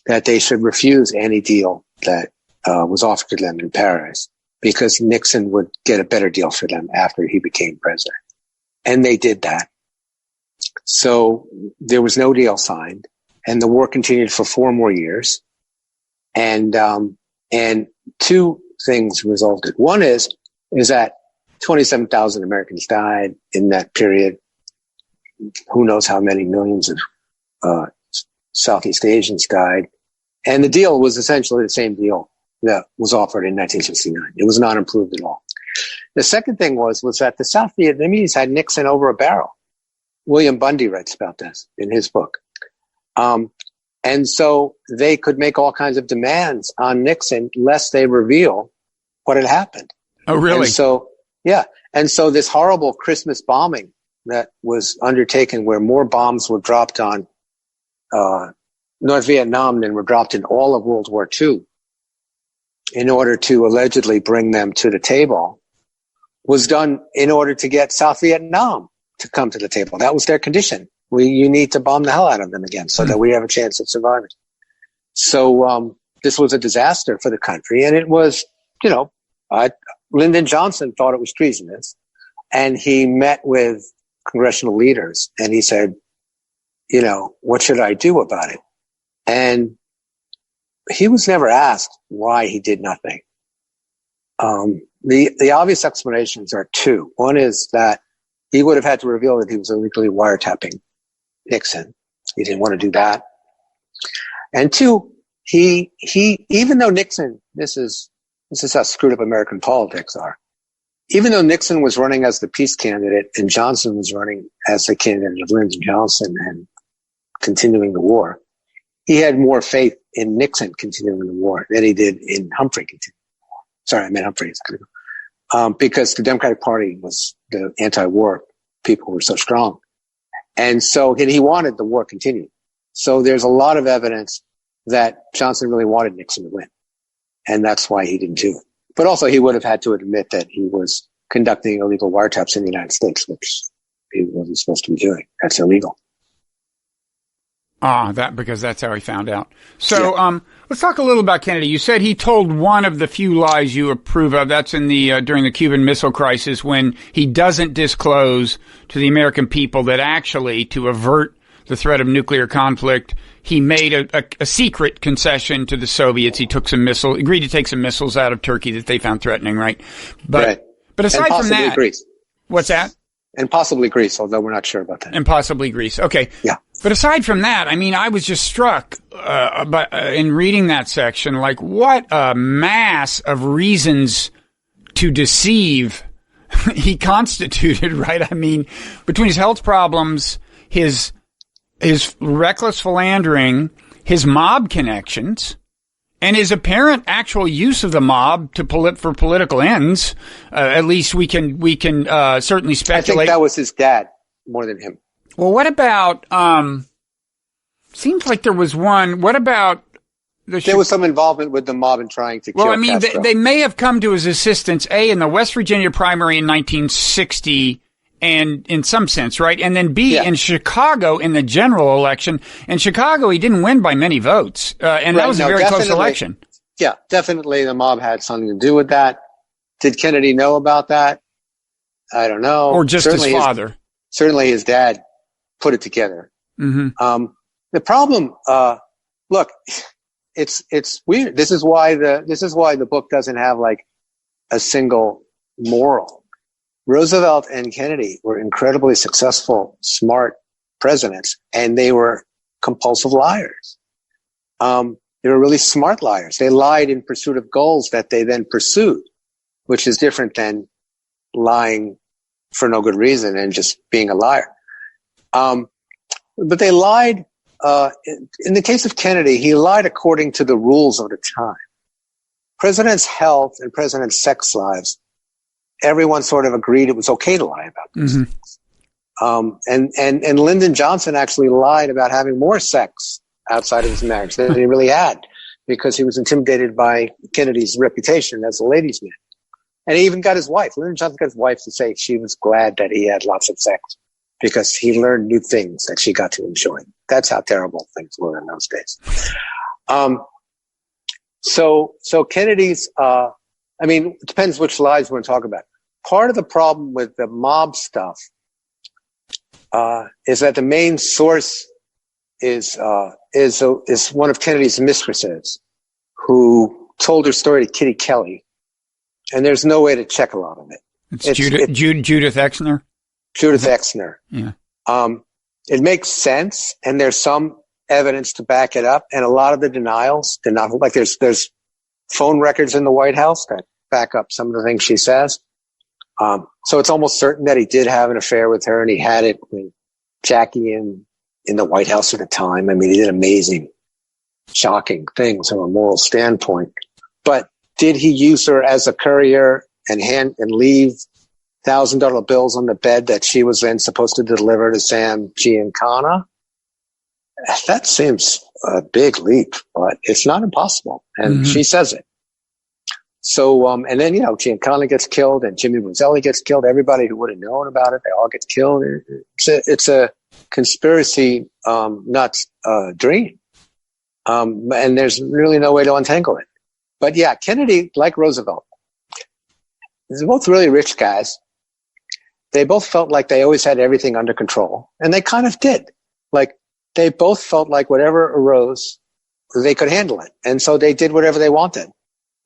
that they should refuse any deal that was offered to them in Paris because Nixon would get a better deal for them after he became president. And they did that. So there was no deal signed, and the war continued for 4 more years. And two things resulted. One is that 27,000 Americans died in that period. Who knows how many millions of Southeast Asians died. And the deal was essentially the same deal that was offered in 1969. It was not improved at all. The second thing was that the South Vietnamese had Nixon over a barrel. William Bundy writes about this in his book. And so they could make all kinds of demands on Nixon lest they reveal what had happened. Oh, really? And so, yeah. And so this horrible Christmas bombing that was undertaken where more bombs were dropped on North Vietnam than were dropped in all of World War II in order to allegedly bring them to the table was done in order to get South Vietnam to come to the table. That was their condition. You need to bomb the hell out of them again so that we have a chance of surviving. So this was a disaster for the country. And it was, Lyndon Johnson thought it was treasonous. And he met with congressional leaders and he said, what should I do about it? And he was never asked why he did nothing. The obvious explanations are two. One is that he would have had to reveal that he was illegally wiretapping Nixon. He didn't want to do that. And two, he even though Nixon, this is how screwed up American politics are. Even though Nixon was running as the peace candidate and Johnson was running as the candidate of Lyndon Johnson and continuing the war, he had more faith in Nixon continuing the war than he did in Humphrey continuing the war. Sorry, I meant Humphrey. Because the Democratic Party was the anti-war people were so strong. And so he wanted the war continued. So there's a lot of evidence that Johnson really wanted Nixon to win. And that's why he didn't do it. But also he would have had to admit that he was conducting illegal wiretaps in the United States, which he wasn't supposed to be doing. That's illegal. Because that's how he found out. So, yeah. Let's talk a little about Kennedy. You said he told one of the few lies you approve of. That's in the during the Cuban Missile Crisis, when he doesn't disclose to the American people that actually, to avert the threat of nuclear conflict, he made a secret concession to the Soviets. He took agreed to take some missiles out of Turkey that they found threatening, right? But aside from that, Greece. What's that? And possibly Greece, although we're not sure about that. And possibly Greece. Okay. Yeah. But aside from that, I mean, I was just struck in reading that section, like what a mass of reasons to deceive he constituted, right? I mean, between his health problems, his reckless philandering, his mob connections, and his apparent actual use of the mob for political ends, at least we can certainly speculate. I think that was his dad more than him. Well, what about? Seems like there was one. What about? There was some involvement with the mob in trying to kill Castro. Well, I mean, they may have come to his assistance in the West Virginia primary in 1960. And in some sense, right? And then B, in Chicago in the general election. In Chicago, he didn't win by many votes. And that was a very close election. Yeah, definitely the mob had something to do with that. Did Kennedy know about that? I don't know. Or just his father. Certainly his dad put it together. Mm-hmm. The problem, look, it's weird. This is why the book doesn't have like a single moral. Roosevelt and Kennedy were incredibly successful, smart presidents, and they were compulsive liars. They were really smart liars. They lied in pursuit of goals that they then pursued, which is different than lying for no good reason and just being a liar. But they lied, in the case of Kennedy, he lied according to the rules of the time. President's health and president's sex lives, everyone sort of agreed it was okay to lie about this. And Lyndon Johnson actually lied about having more sex outside of his marriage than he really had, because he was intimidated by Kennedy's reputation as a ladies' man. And he even got his wife. Lyndon Johnson got his wife to say she was glad that he had lots of sex because he learned new things that she got to enjoy. That's how terrible things were in those days. So Kennedy's, I mean, it depends which lies we're going to talk about. Part of the problem with the mob stuff is that the main source is one of Kennedy's mistresses, who told her story to Kitty Kelly, and there's no way to check a lot of it. It's Judith Exner. Judith Exner. Yeah. It makes sense, and there's some evidence to back it up, and a lot of the denials, like there's phone records in the White House that back up some of the things she says. So it's almost certain that he did have an affair with her, and he had it with Jackie in the White House at the time. I mean, he did amazing, shocking things from a moral standpoint. But did he use her as a courier and leave $1,000 bills on the bed that she was then supposed to deliver to Sam Giancana? That seems a big leap, but it's not impossible. And she says it. So, and then, Giancana gets killed and Jimmy Roselli gets killed. Everybody who would have known about it, they all get killed. It's a conspiracy, nuts, dream. And there's really no way to untangle it. But yeah, Kennedy, like Roosevelt, they're both really rich guys. They both felt like they always had everything under control, and they kind of did. Like, they both felt like whatever arose, they could handle it. And so they did whatever they wanted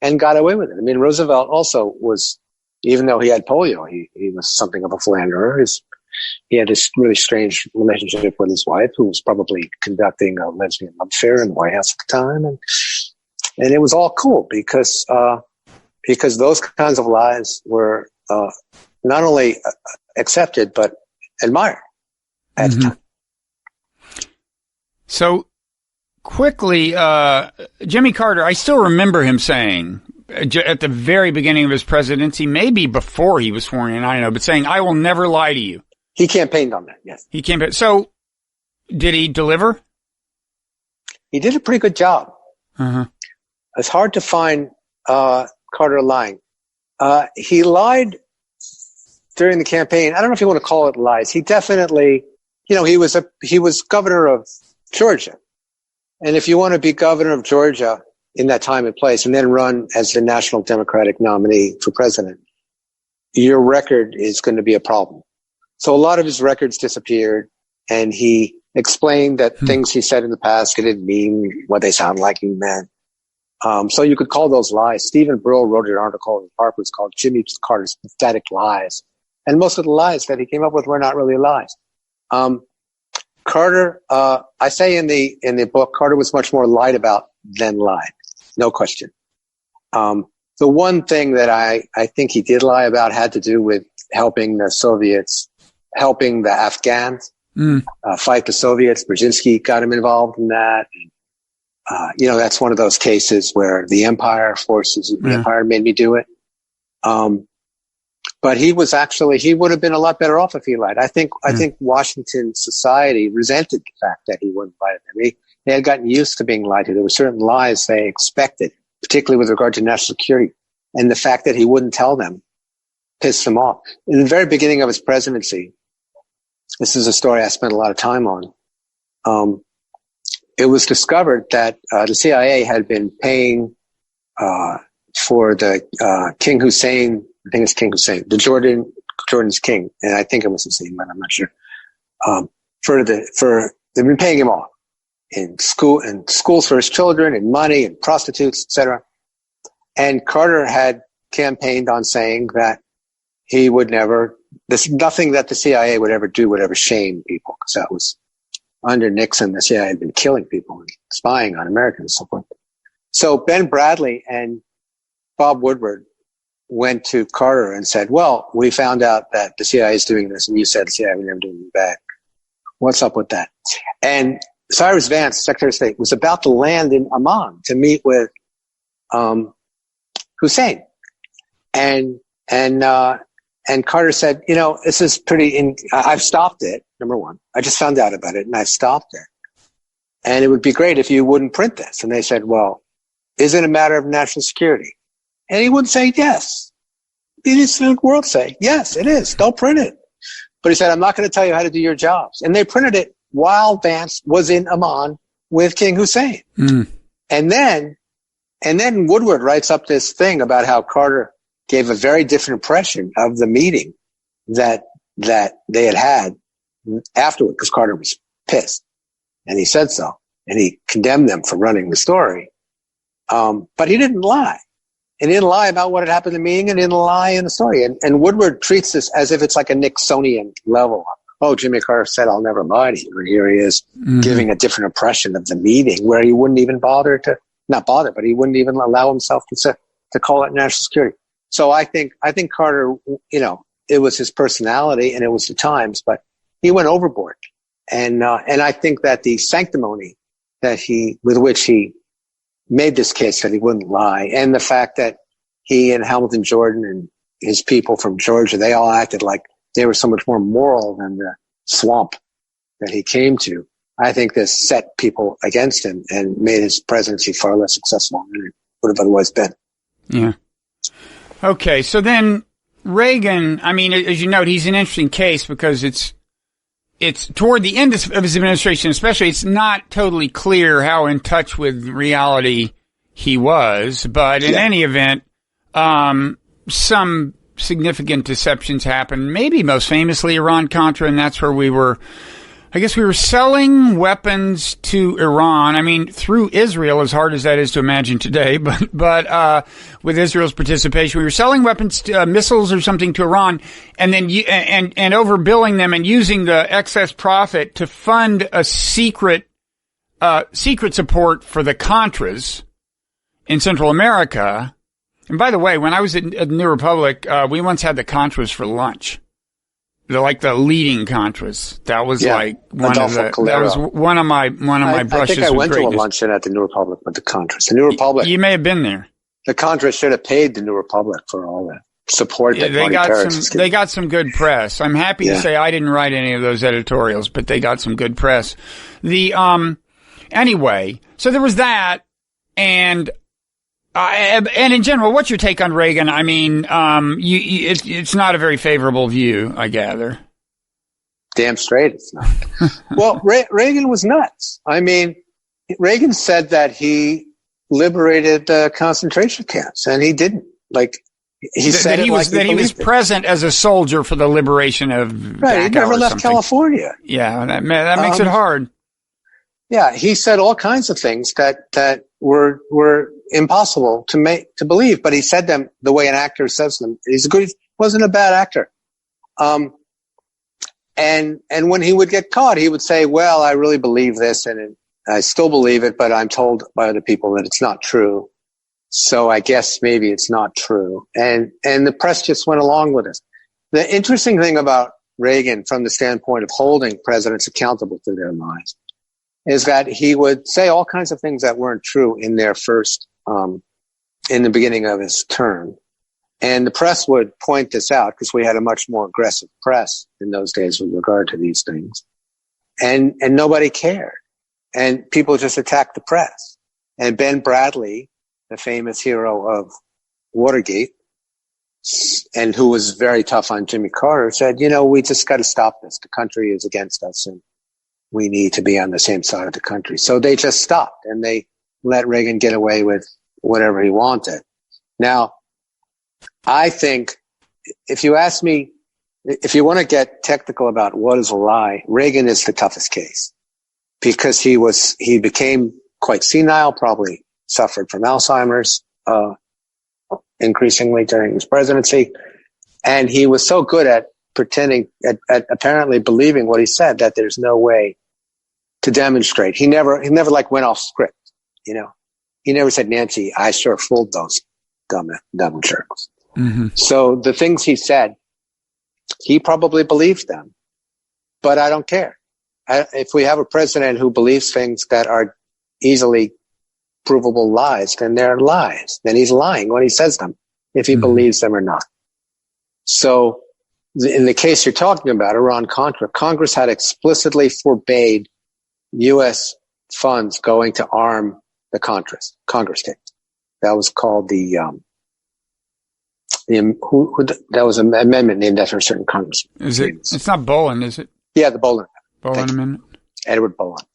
and got away with it. I mean, Roosevelt also was, even though he had polio, he was something of a philanderer. He had this really strange relationship with his wife, who was probably conducting a lesbian love affair in the White House at the time. And it was all cool because those kinds of lies were, not only accepted, but admired at the time. So quickly, Jimmy Carter, I still remember him saying at the very beginning of his presidency, maybe before he was sworn in, I don't know, but saying, "I will never lie to you." He campaigned on that, yes. He campaigned. So did he deliver? He did a pretty good job. It's hard to find Carter lying. He lied during the campaign. I don't know if you want to call it lies. He definitely, he was governor of Georgia. And if you want to be governor of Georgia in that time and place and then run as the national Democratic nominee for president, your record is going to be a problem. So a lot of his records disappeared, and he explained that things he said in the past didn't mean what they sound like he meant. So you could call those lies. Stephen Brill wrote an article in Harper's called Jimmy Carter's Pathetic Lies. And most of the lies that he came up with were not really lies. Carter, I say in the book, Carter was much more lied about than lied. No question. The one thing that I think he did lie about had to do with helping the Soviets, helping the Afghans fight the Soviets. Brzezinski got him involved in that. That's one of those cases where the Empire forces, the Empire made me do it. But he would have been a lot better off if he lied. I think Washington society resented the fact that he wouldn't lie to them. They had gotten used to being lied to. There were certain lies they expected, particularly with regard to national security. And the fact that he wouldn't tell them pissed them off. In the very beginning of his presidency, this is a story I spent a lot of time on. It was discovered that the CIA had been paying for the King Hussein, I think it's King Hussein, the Jordan's king, and I think it was Hussein, but I'm not sure. They've been paying him off in schools for his children, and money, and prostitutes, etc. And Carter had campaigned on saying that he would never, nothing that the CIA would ever do would ever shame people, because that was under Nixon, the CIA had been killing people and spying on Americans and so forth. So Ben Bradley and Bob Woodward went to Carter and said, well, we found out that the CIA is doing this, and you said the CIA would never do anything bad. What's up with that? And Cyrus Vance, Secretary of State, was about to land in Amman to meet with Hussein. And Carter said, this is I've stopped it, number one. I just found out about it, and I've stopped it. And it would be great if you wouldn't print this. And they said, well, is it a matter of national security? And he would say, yes. The Islamic world say, yes, it is. Don't print it. But he said, I'm not going to tell you how to do your jobs. And they printed it while Vance was in Amman with King Hussein. And then Woodward writes up this thing about how Carter gave a very different impression of the meeting that they had afterward, because Carter was pissed. And he said so. And he condemned them for running the story. But he didn't lie. He didn't lie about what had happened in the meeting, and didn't lie in the story. And Woodward treats this as if it's like a Nixonian level. Oh, Jimmy Carter said, I'll never lie to you. And here he is giving a different impression of the meeting, where he wouldn't even but he wouldn't even allow himself to call it national security. So I think Carter, it was his personality and it was the times, but he went overboard. And I think that the sanctimony with which he made this case that he wouldn't lie, and the fact that he and Hamilton Jordan and his people from Georgia, they all acted like they were so much more moral than the swamp that he came to. I think this set people against him and made his presidency far less successful than it would have otherwise been. Yeah. Okay, so then Reagan, I mean, as you note, he's an interesting case because it's toward the end of his administration, especially, it's not totally clear how in touch with reality he was. But in any event, some significant deceptions happened, maybe most famously Iran-Contra, and that's where we were selling weapons to Iran. I mean, through Israel, as hard as that is to imagine today, but with Israel's participation, we were selling weapons, missiles or something to Iran, and then and overbilling them and using the excess profit to fund a secret support for the Contras in Central America. And by the way, when I was at New Republic, we once had the Contras for lunch. They're like the leading Contras. That was one of my brushes. I think I went to a luncheon at the New Republic with the Contras. The New Republic. You may have been there. The Contras should have paid the New Republic for all that support. Yeah, they got some good press. I'm happy to say I didn't write any of those editorials, but they got some good press. Anyway, so there was that, and in general, what's your take on Reagan? I mean, it's not a very favorable view, I gather. Damn straight it's not. Well, Reagan was nuts. I mean, Reagan said that he liberated concentration camps, and he didn't. Like he said, that he was present as a soldier for the liberation of right. He never left California. Yeah, that makes it hard. Yeah, he said all kinds of things that were impossible to believe, but he said them the way an actor says them. He wasn't a bad actor. And when he would get caught, he would say, "Well, I really believe this, and I still believe it, but I'm told by other people that it's not true. So I guess maybe it's not true." And the press just went along with it. The interesting thing about Reagan, from the standpoint of holding presidents accountable to their lies, is that he would say all kinds of things that weren't true in their first, in the beginning of his term. And the press would point this out because we had a much more aggressive press in those days with regard to these things. And nobody cared. And people just attacked the press. And Ben Bradley, the famous hero of Watergate, and who was very tough on Jimmy Carter, said, we just got to stop this. The country is against us, and we need to be on the same side of the country. So they just stopped, and they let Reagan get away with whatever he wanted. Now, I think if you ask me, if you want to get technical about what is a lie, Reagan is the toughest case because he became quite senile, probably suffered from Alzheimer's, increasingly during his presidency. And he was so good at pretending, at apparently believing what he said, that there's no way to demonstrate. He never went off script, He never said, "Nancy, I sure fooled those dumb jerks." Mm-hmm. So the things he said, he probably believed them, but I don't care. If we have a president who believes things that are easily provable lies, then they're lies. Then he's lying when he says them, if he believes them or not. So in the case you're talking about, Iran-Contra, Congress had explicitly forbade U.S. funds going to arm the Contras. Congress did. That was called that was an amendment named after a certain congressman. Is it? It's not Boland, is it? Yeah, the Boland Amendment. Edward Boland.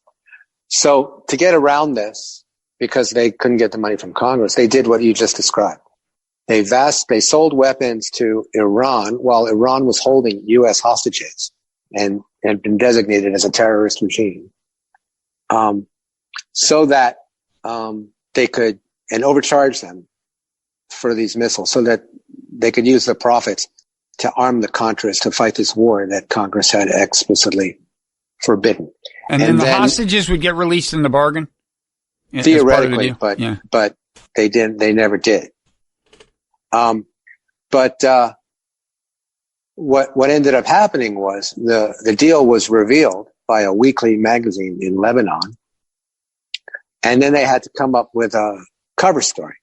So to get around this, because they couldn't get the money from Congress, they did what you just described. They sold weapons to Iran while Iran was holding U.S. hostages and been designated as a terrorist regime, so that they could overcharge them for these missiles, so that they could use the profits to arm the Contras to fight this war that Congress had explicitly forbidden. And then the hostages would get released in the bargain? Theoretically, but they didn't. They never did. But what ended up happening was the deal was revealed by a weekly magazine in Lebanon, and then they had to come up with a cover story.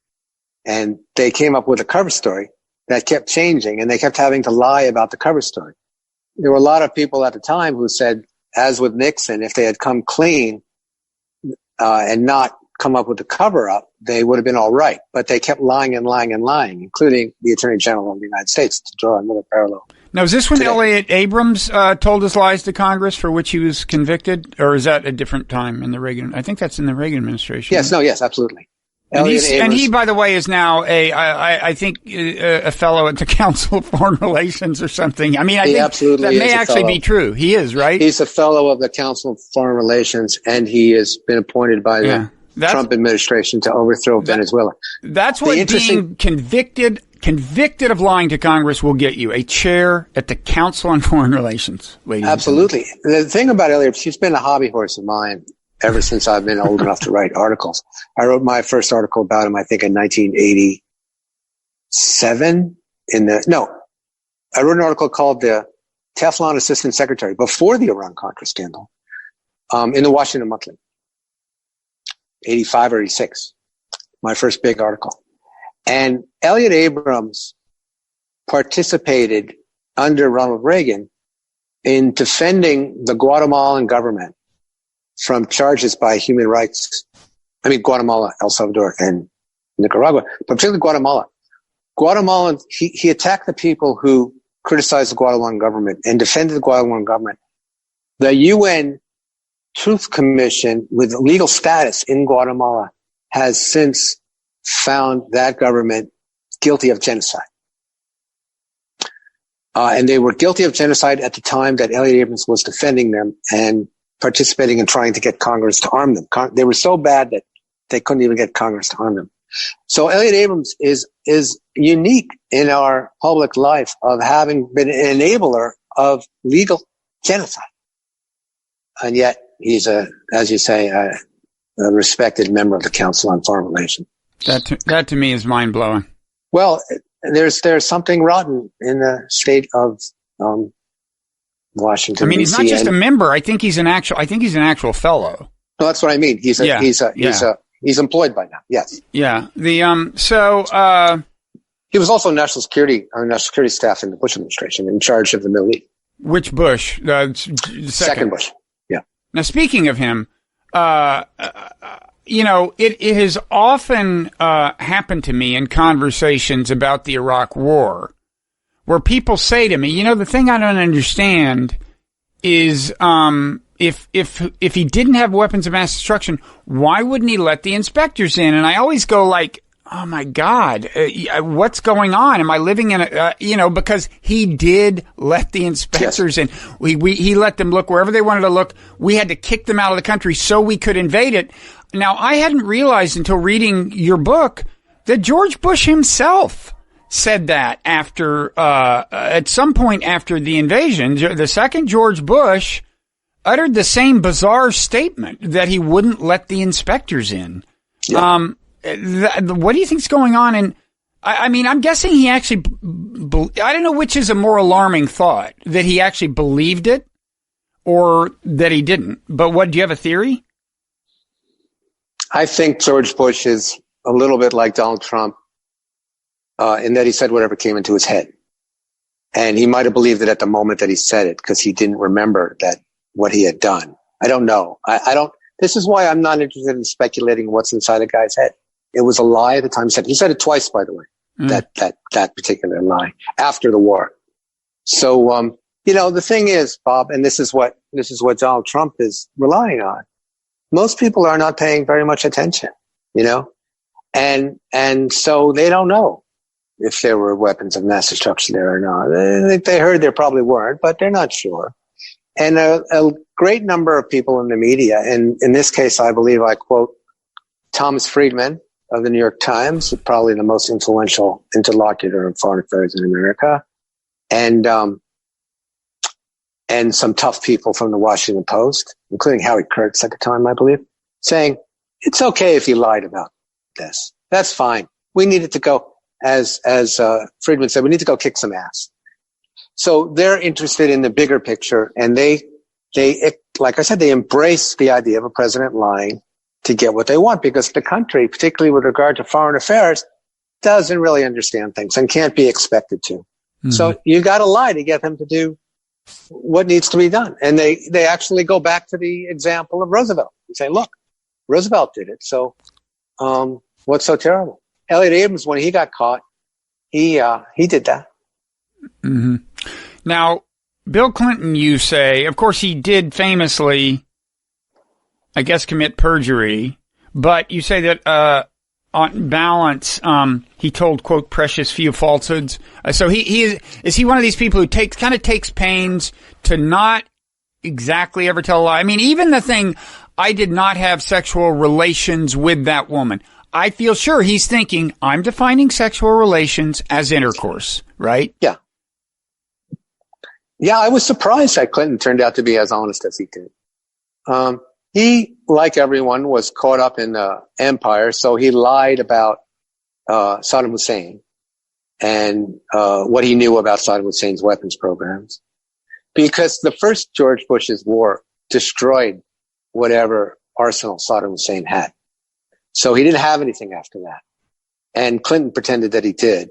And they came up with a cover story that kept changing, and they kept having to lie about the cover story. There were a lot of people at the time who said, as with Nixon, if they had come clean and not come up with the cover-up, they would have been all right. But they kept lying and lying and lying, including the Attorney General of the United States, to draw another parallel. Now, is this when Elliott Abrams told his lies to Congress, for which he was convicted? Or is that a different time in the Reagan? I think that's in the Reagan administration. Yes, absolutely. And he, by the way, is now I think a fellow at the Council of Foreign Relations or something. I mean, I think that may actually be true. He is, right? He's a fellow of the Council of Foreign Relations, and he has been appointed by the Trump administration to overthrow Venezuela. That's what being convicted of lying to Congress will get you: a chair at the Council on Foreign Relations. Absolutely. The thing about Elliott, she's been a hobby horse of mine ever since I've been old enough to write articles. I wrote my first article about him, I think, in 1987. I wrote an article called The Teflon Assistant Secretary before the Iran-Contra scandal, in the Washington Monthly, 85 or 86, my first big article. And Elliott Abrams participated under Ronald Reagan in defending the Guatemalan government from charges by human rights. I mean, Guatemala, El Salvador, and Nicaragua, but particularly Guatemala. He attacked the people who criticized the Guatemalan government and defended the Guatemalan government. The UN Truth Commission with legal status in Guatemala has since found that government guilty of genocide. And they were guilty of genocide at the time that Elliott Abrams was defending them and participating in trying to get Congress to arm them. They were so bad that they couldn't even get Congress to arm them. So Elliott Abrams is unique in our public life of having been an enabler of legal genocide. And yet he's as you say, a respected member of the Council on Foreign Relations. That to me is mind blowing. Well, there's something rotten in the state of Washington. I mean, he's not just a member. I think he's an actual fellow. No, that's what I mean. He's employed by now. Yes. Yeah. He was also national security staff in the Bush administration, in charge of the Middle East. Which Bush? The second Bush. Yeah. Now, speaking of him, it has often happened to me in conversations about the Iraq War, where people say to me, the thing I don't understand is if he didn't have weapons of mass destruction, why wouldn't he let the inspectors in? And I always go like, oh my God, what's going on? Am I living in because he did let the inspectors in. He let them look wherever they wanted to look. We had to kick them out of the country so we could invade it. Now, I hadn't realized until reading your book that George Bush himself said that at some point after the invasion, the second George Bush uttered the same bizarre statement that he wouldn't let the inspectors in. Yeah. What do you think's going on? And I mean, I'm guessing he actually, I don't know which is a more alarming thought, that he actually believed it or that he didn't. But do you have a theory? I think George Bush is a little bit like Donald Trump in that he said whatever came into his head. And he might have believed it at the moment that he said it because he didn't remember what he had done. I don't know. I don't. This is why I'm not interested in speculating what's inside a guy's head. It was a lie at the time. He said it twice, by the way, that particular lie after the war. So, the thing is, Bob, and this is what Donald Trump is relying on. Most people are not paying very much attention, and so they don't know if there were weapons of mass destruction there or not. They heard there probably weren't, but they're not sure. And a great number of people in the media, and in this case, I believe I quote Thomas Friedman of the New York Times, probably the most influential interlocutor in foreign affairs in America, and some tough people from the Washington Post, including Howie Kurtz at the time, I believe, saying, it's okay if you lied about this. That's fine. We needed to go, as Friedman said, we need to go kick some ass. So they're interested in the bigger picture, and they, like I said, they embrace the idea of a president lying to get what they want, because the country, particularly with regard to foreign affairs, doesn't really understand things and can't be expected to. Mm-hmm. So you got to lie to get them to do what needs to be done. And they actually go back to the example of Roosevelt and say, look, Roosevelt did it. So, what's so terrible? Elliott Abrams, when he got caught, he did that. Mm-hmm. Now, Bill Clinton, you say, of course, he did famously, I guess, commit perjury, but you say that, on balance, he told, quote, precious few falsehoods. So is he one of these people who takes pains to not exactly ever tell a lie? I mean, even the thing, I did not have sexual relations with that woman. I feel sure he's thinking, I'm defining sexual relations as intercourse, right? Yeah. Yeah, I was surprised that Clinton turned out to be as honest as he did. He, like everyone, was caught up in empire, so he lied about Saddam Hussein and what he knew about Saddam Hussein's weapons programs, because the first George Bush's war destroyed whatever arsenal Saddam Hussein had. So he didn't have anything after that. And Clinton pretended that he did.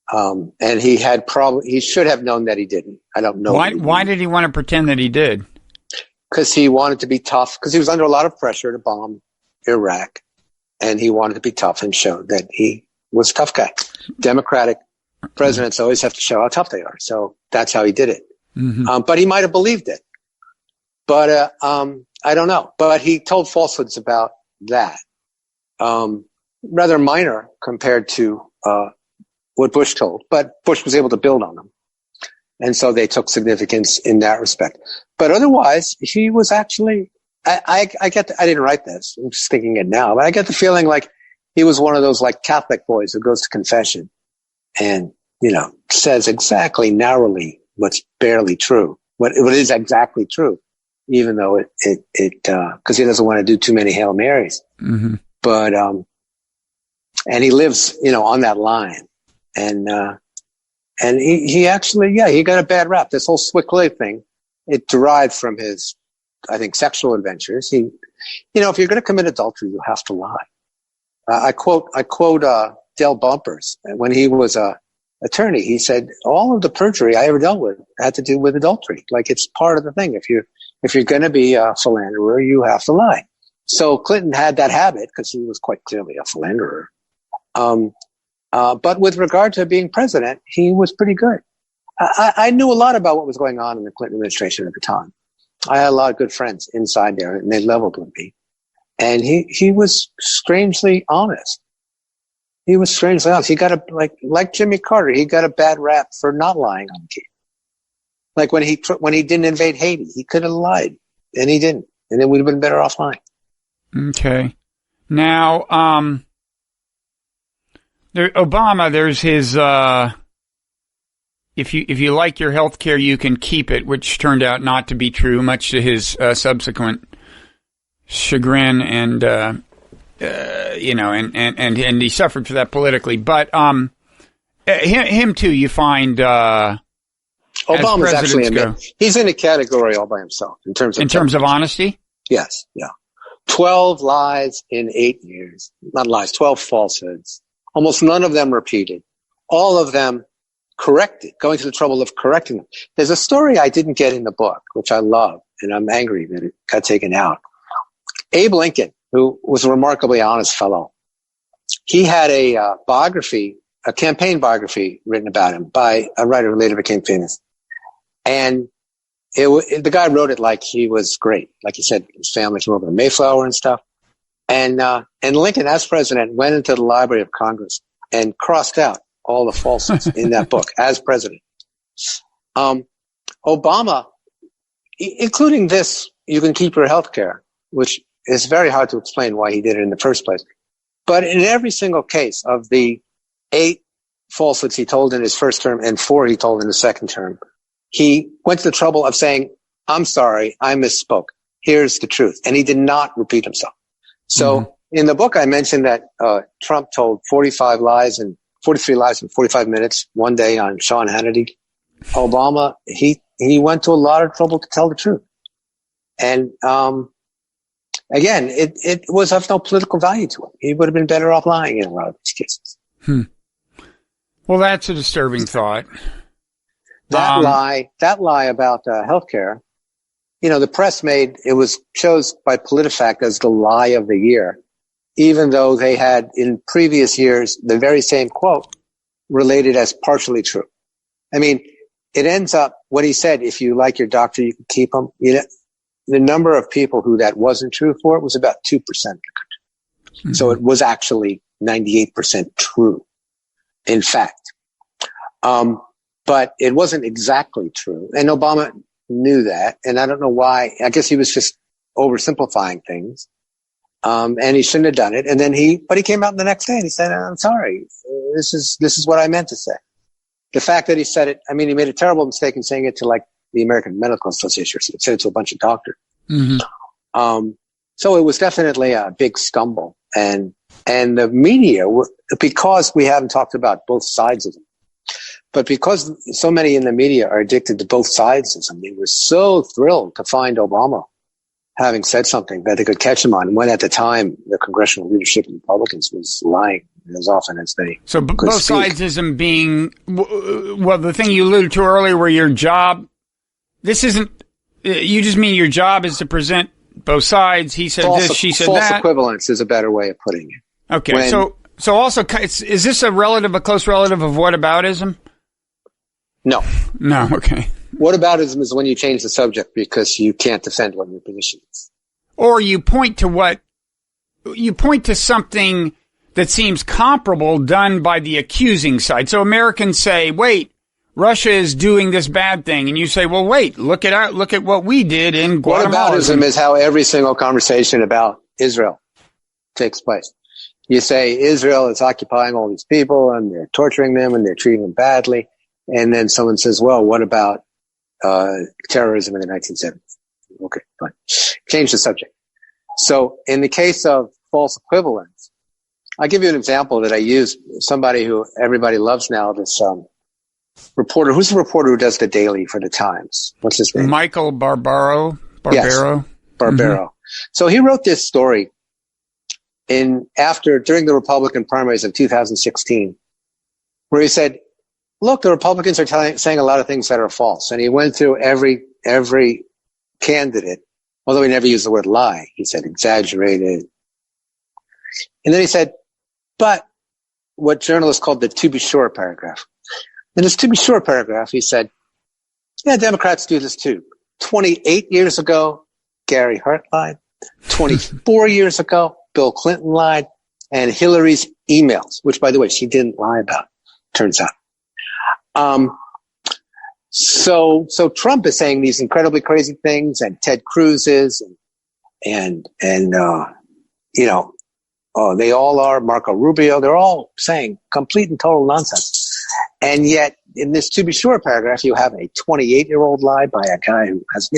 And he should have known that he didn't. I don't know. Why did he want to pretend that he did? Because he wanted to be tough, because he was under a lot of pressure to bomb Iraq, and he wanted to be tough and show that he was a tough guy. Democratic presidents always have to show how tough they are, so that's how he did it. Mm-hmm. But he might have believed it. But I don't know. But he told falsehoods about that. rather minor compared to what Bush told, but Bush was able to build on them. And so they took significance in that respect. But otherwise, he was actually, I didn't write this. I'm just thinking it now, but I get the feeling like he was one of those like Catholic boys who goes to confession and, says exactly narrowly what's barely true, what is exactly true, even though cause he doesn't want to do too many Hail Marys. Mm-hmm. But, and he lives, on that line. And he actually, he got a bad rap. This whole Swick thing, it derived from his, I think, sexual adventures. If you're going to commit adultery, you have to lie. I quote Del Bumpers when he was a attorney. He said, all of the perjury I ever dealt with had to do with adultery. Like it's part of the thing. If you're going to be a philanderer, you have to lie. So Clinton had that habit because he was quite clearly a philanderer. But with regard to being president, he was pretty good. I knew a lot about what was going on in the Clinton administration at the time. I had a lot of good friends inside there, and they leveled with me. And he was strangely honest. He was strangely honest. He got like Jimmy Carter, he got a bad rap for not lying on TV. Like when he didn't invade Haiti, he could have lied, and he didn't, and then we'd have been better off lying. Okay. Now, Obama, there's his, if you like your health care, you can keep it, which turned out not to be true, much to his subsequent chagrin, and and he suffered for that politically. But him too, you find Obama's actually he's in a category all by himself in terms of honesty. Yes, yeah. 12 lies in 8 years, not lies, 12 falsehoods. Almost none of them repeated. All of them corrected, going to the trouble of correcting them. There's a story I didn't get in the book, which I love, and I'm angry that it got taken out. Abe Lincoln, who was a remarkably honest fellow, he had a biography, a campaign biography written about him by a writer who later became famous. And the guy wrote it like he was great. Like he said, his family came over to Mayflower and stuff. And Lincoln, as president, went into the Library of Congress and crossed out all the falsehoods in that book as president. Obama, including this, you can keep your health care, which is very hard to explain why he did it in the first place. But in every single case of the 8 falsehoods he told in his first term and 4 he told in the second term, he went to the trouble of saying, I'm sorry, I misspoke. Here's the truth. And he did not repeat himself. So in the book, I mentioned that Trump told 43 lies in 45 minutes one day on Sean Hannity. Obama, he went to a lot of trouble to tell the truth. And again, it was of no political value to him. He would have been better off lying in a lot of these cases. Well, that's a disturbing thought. That lie about healthcare, the press chose by PolitiFact as the lie of the year, even though they had in previous years the very same quote related as partially true. I mean, it ends up what he said, if you like your doctor, you can keep him. The number of people who that wasn't true for was about 2% of the country. Mm-hmm. So it was actually 98% true, in fact. But it wasn't exactly true. And Obama knew that. And I don't know why. I guess he was just oversimplifying things. And he shouldn't have done it. And then but he came out the next day and he said, I'm sorry. This is what I meant to say. The fact that he said it, I mean, he made a terrible mistake in saying it to like the American Medical Association. He said it to a bunch of doctors. Mm-hmm. So it was definitely a big stumble. And the media because we haven't talked about both sides of them, but because so many in the media are addicted to both sides of them, they were so thrilled to find Obama having said something that they could catch him on, when at the time the congressional leadership of Republicans was lying as often as they So both sidesism being, well, the thing you alluded to earlier where your job, this isn't, you just mean your job is to present both sides. He said this, she said that. False equivalence is a better way of putting it. Okay, so also, is this a close relative of whataboutism? No. No, okay. Whataboutism is when you change the subject because you can't defend what your position is. Or you point to what you point to something that seems comparable done by the accusing side. So Americans say, wait, Russia is doing this bad thing. And you say, well, wait, look at what we did in Guatemala. Whataboutism is how every single conversation about Israel takes place. You say Israel is occupying all these people and they're torturing them and they're treating them badly. And then someone says, well, what about terrorism in the 1970s? Okay, fine. Change the subject. So in the case of false equivalence, I'll give you an example that I use. Somebody who everybody loves now, this reporter. Who's the reporter who does the Daily for the Times? What's his name? Michael Barbaro. Yes, Barbaro. So he wrote this story during the Republican primaries of 2016, where he said, look, the Republicans are saying a lot of things that are false. And he went through every candidate, although he never used the word lie. He said exaggerated. And then he said, but what journalists called the to be sure paragraph. In this to be sure paragraph, he said, yeah, Democrats do this too. 28 years ago, Gary Hart lied. 24 years ago, Bill Clinton lied. And Hillary's emails, which, by the way, she didn't lie about, turns out. So Trump is saying these incredibly crazy things, and Ted Cruz is, and they all are, Marco Rubio, they're all saying complete and total nonsense. And yet, in this to be sure paragraph, you have a 28-year-old lie by a guy who has,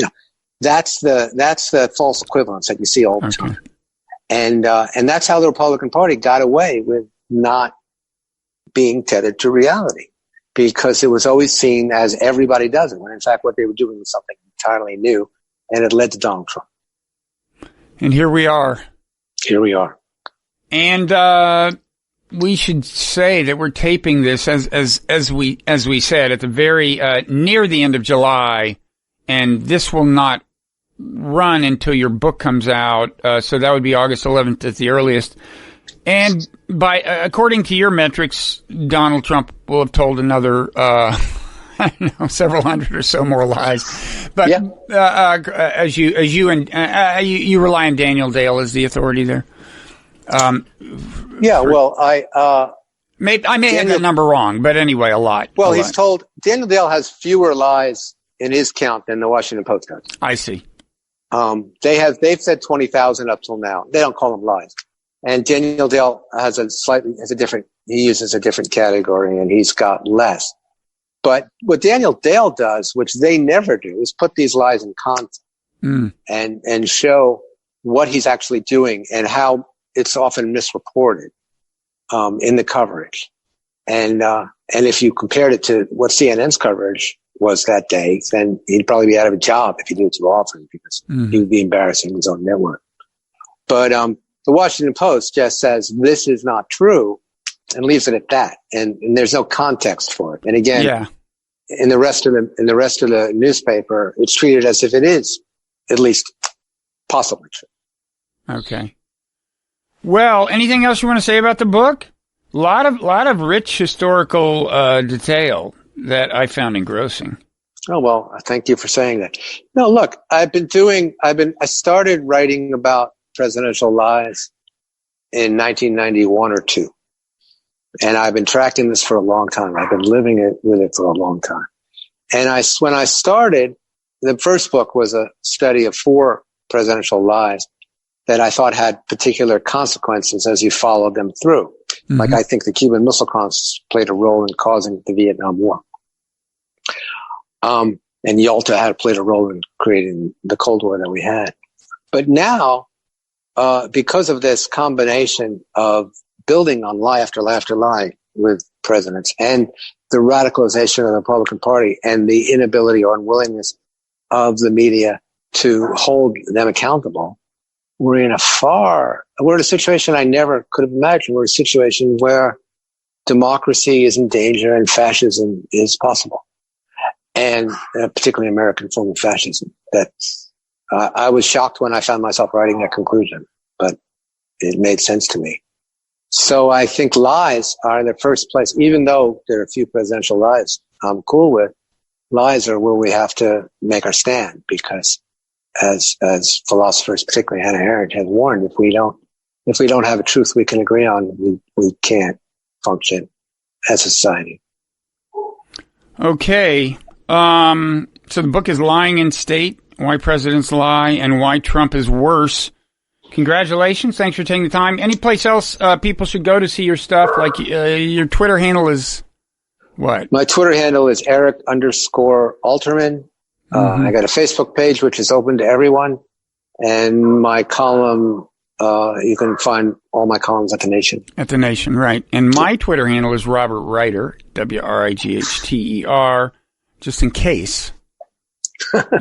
that's the false equivalence that you see all the time. And that's how the Republican Party got away with not being tethered to reality, because it was always seen as everybody does it, when in fact what they were doing was something entirely new, and it led to Donald Trump. And here we are. And we should say that we're taping this as we said at the very near the end of July, and this will not run until your book comes out. So that would be August 11th at the earliest. And according to your metrics, Donald Trump will have told another, several hundred or so more lies. But as you rely on Daniel Dale as the authority there. I may have that number wrong, but anyway, a lot. Well, he's told Daniel Dale has fewer lies in his count than the Washington Post does. I see. They've said 20,000 up till now. They don't call them lies. And Daniel Dale he uses a different category, and he's got less. But what Daniel Dale does, which they never do, is put these lies in context and show what he's actually doing and how it's often misreported in the coverage. And if you compared it to what CNN's coverage was that day, then he'd probably be out of a job if he did it too often, because he would be embarrassing his own network. But the Washington Post just says this is not true and leaves it at that, and there's no context for it. And again, in the rest of the newspaper, it's treated as if it is at least possibly true. Okay. Well, anything else you want to say about the book? A lot of rich historical detail that I found engrossing. Oh, well, thank you for saying that. No, look, I started writing about presidential lies in 1991 or 2. And I've been tracking this for a long time. I've been living with it for a long time. And when I started, the first book was a study of 4 presidential lies that I thought had particular consequences as you followed them through. Mm-hmm. Like I think the Cuban Missile Crisis played a role in causing the Vietnam War. And Yalta played a role in creating the Cold War that we had. But now, because of this combination of building on lie after lie after lie with presidents, and the radicalization of the Republican Party, and the inability or unwillingness of the media to hold them accountable, we're in a situation I never could have imagined. We're in a situation where democracy is in danger and fascism is possible. And particularly American form of fascism. That I was shocked when I found myself writing that conclusion, but it made sense to me. So I think lies are the first place, even though there are a few presidential lies I'm cool with. Lies are where we have to make our stand, because as philosophers, particularly Hannah Arendt, has warned, if we don't if we don't have a truth we can agree on, we can't function as a society. Okay. So the book is Lying in State, Why Presidents Lie and Why Trump is Worse. Congratulations. Thanks for taking the time. Any place else people should go to see your stuff? Like your Twitter handle is what? My Twitter handle is Eric_Alterman. I got a Facebook page, which is open to everyone. And my column, you can find all my columns at The Nation. At The Nation, right. And my Twitter handle is Robert Writer, WRIGHTER, just in case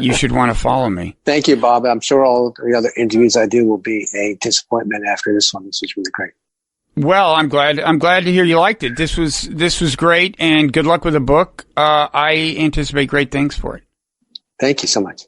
you should want to follow me. Thank you, Bob. I'm sure all the other interviews I do will be a disappointment after this one. This was really great. Well, I'm glad to hear you liked it. This was great, and good luck with the book. I anticipate great things for it. Thank you so much.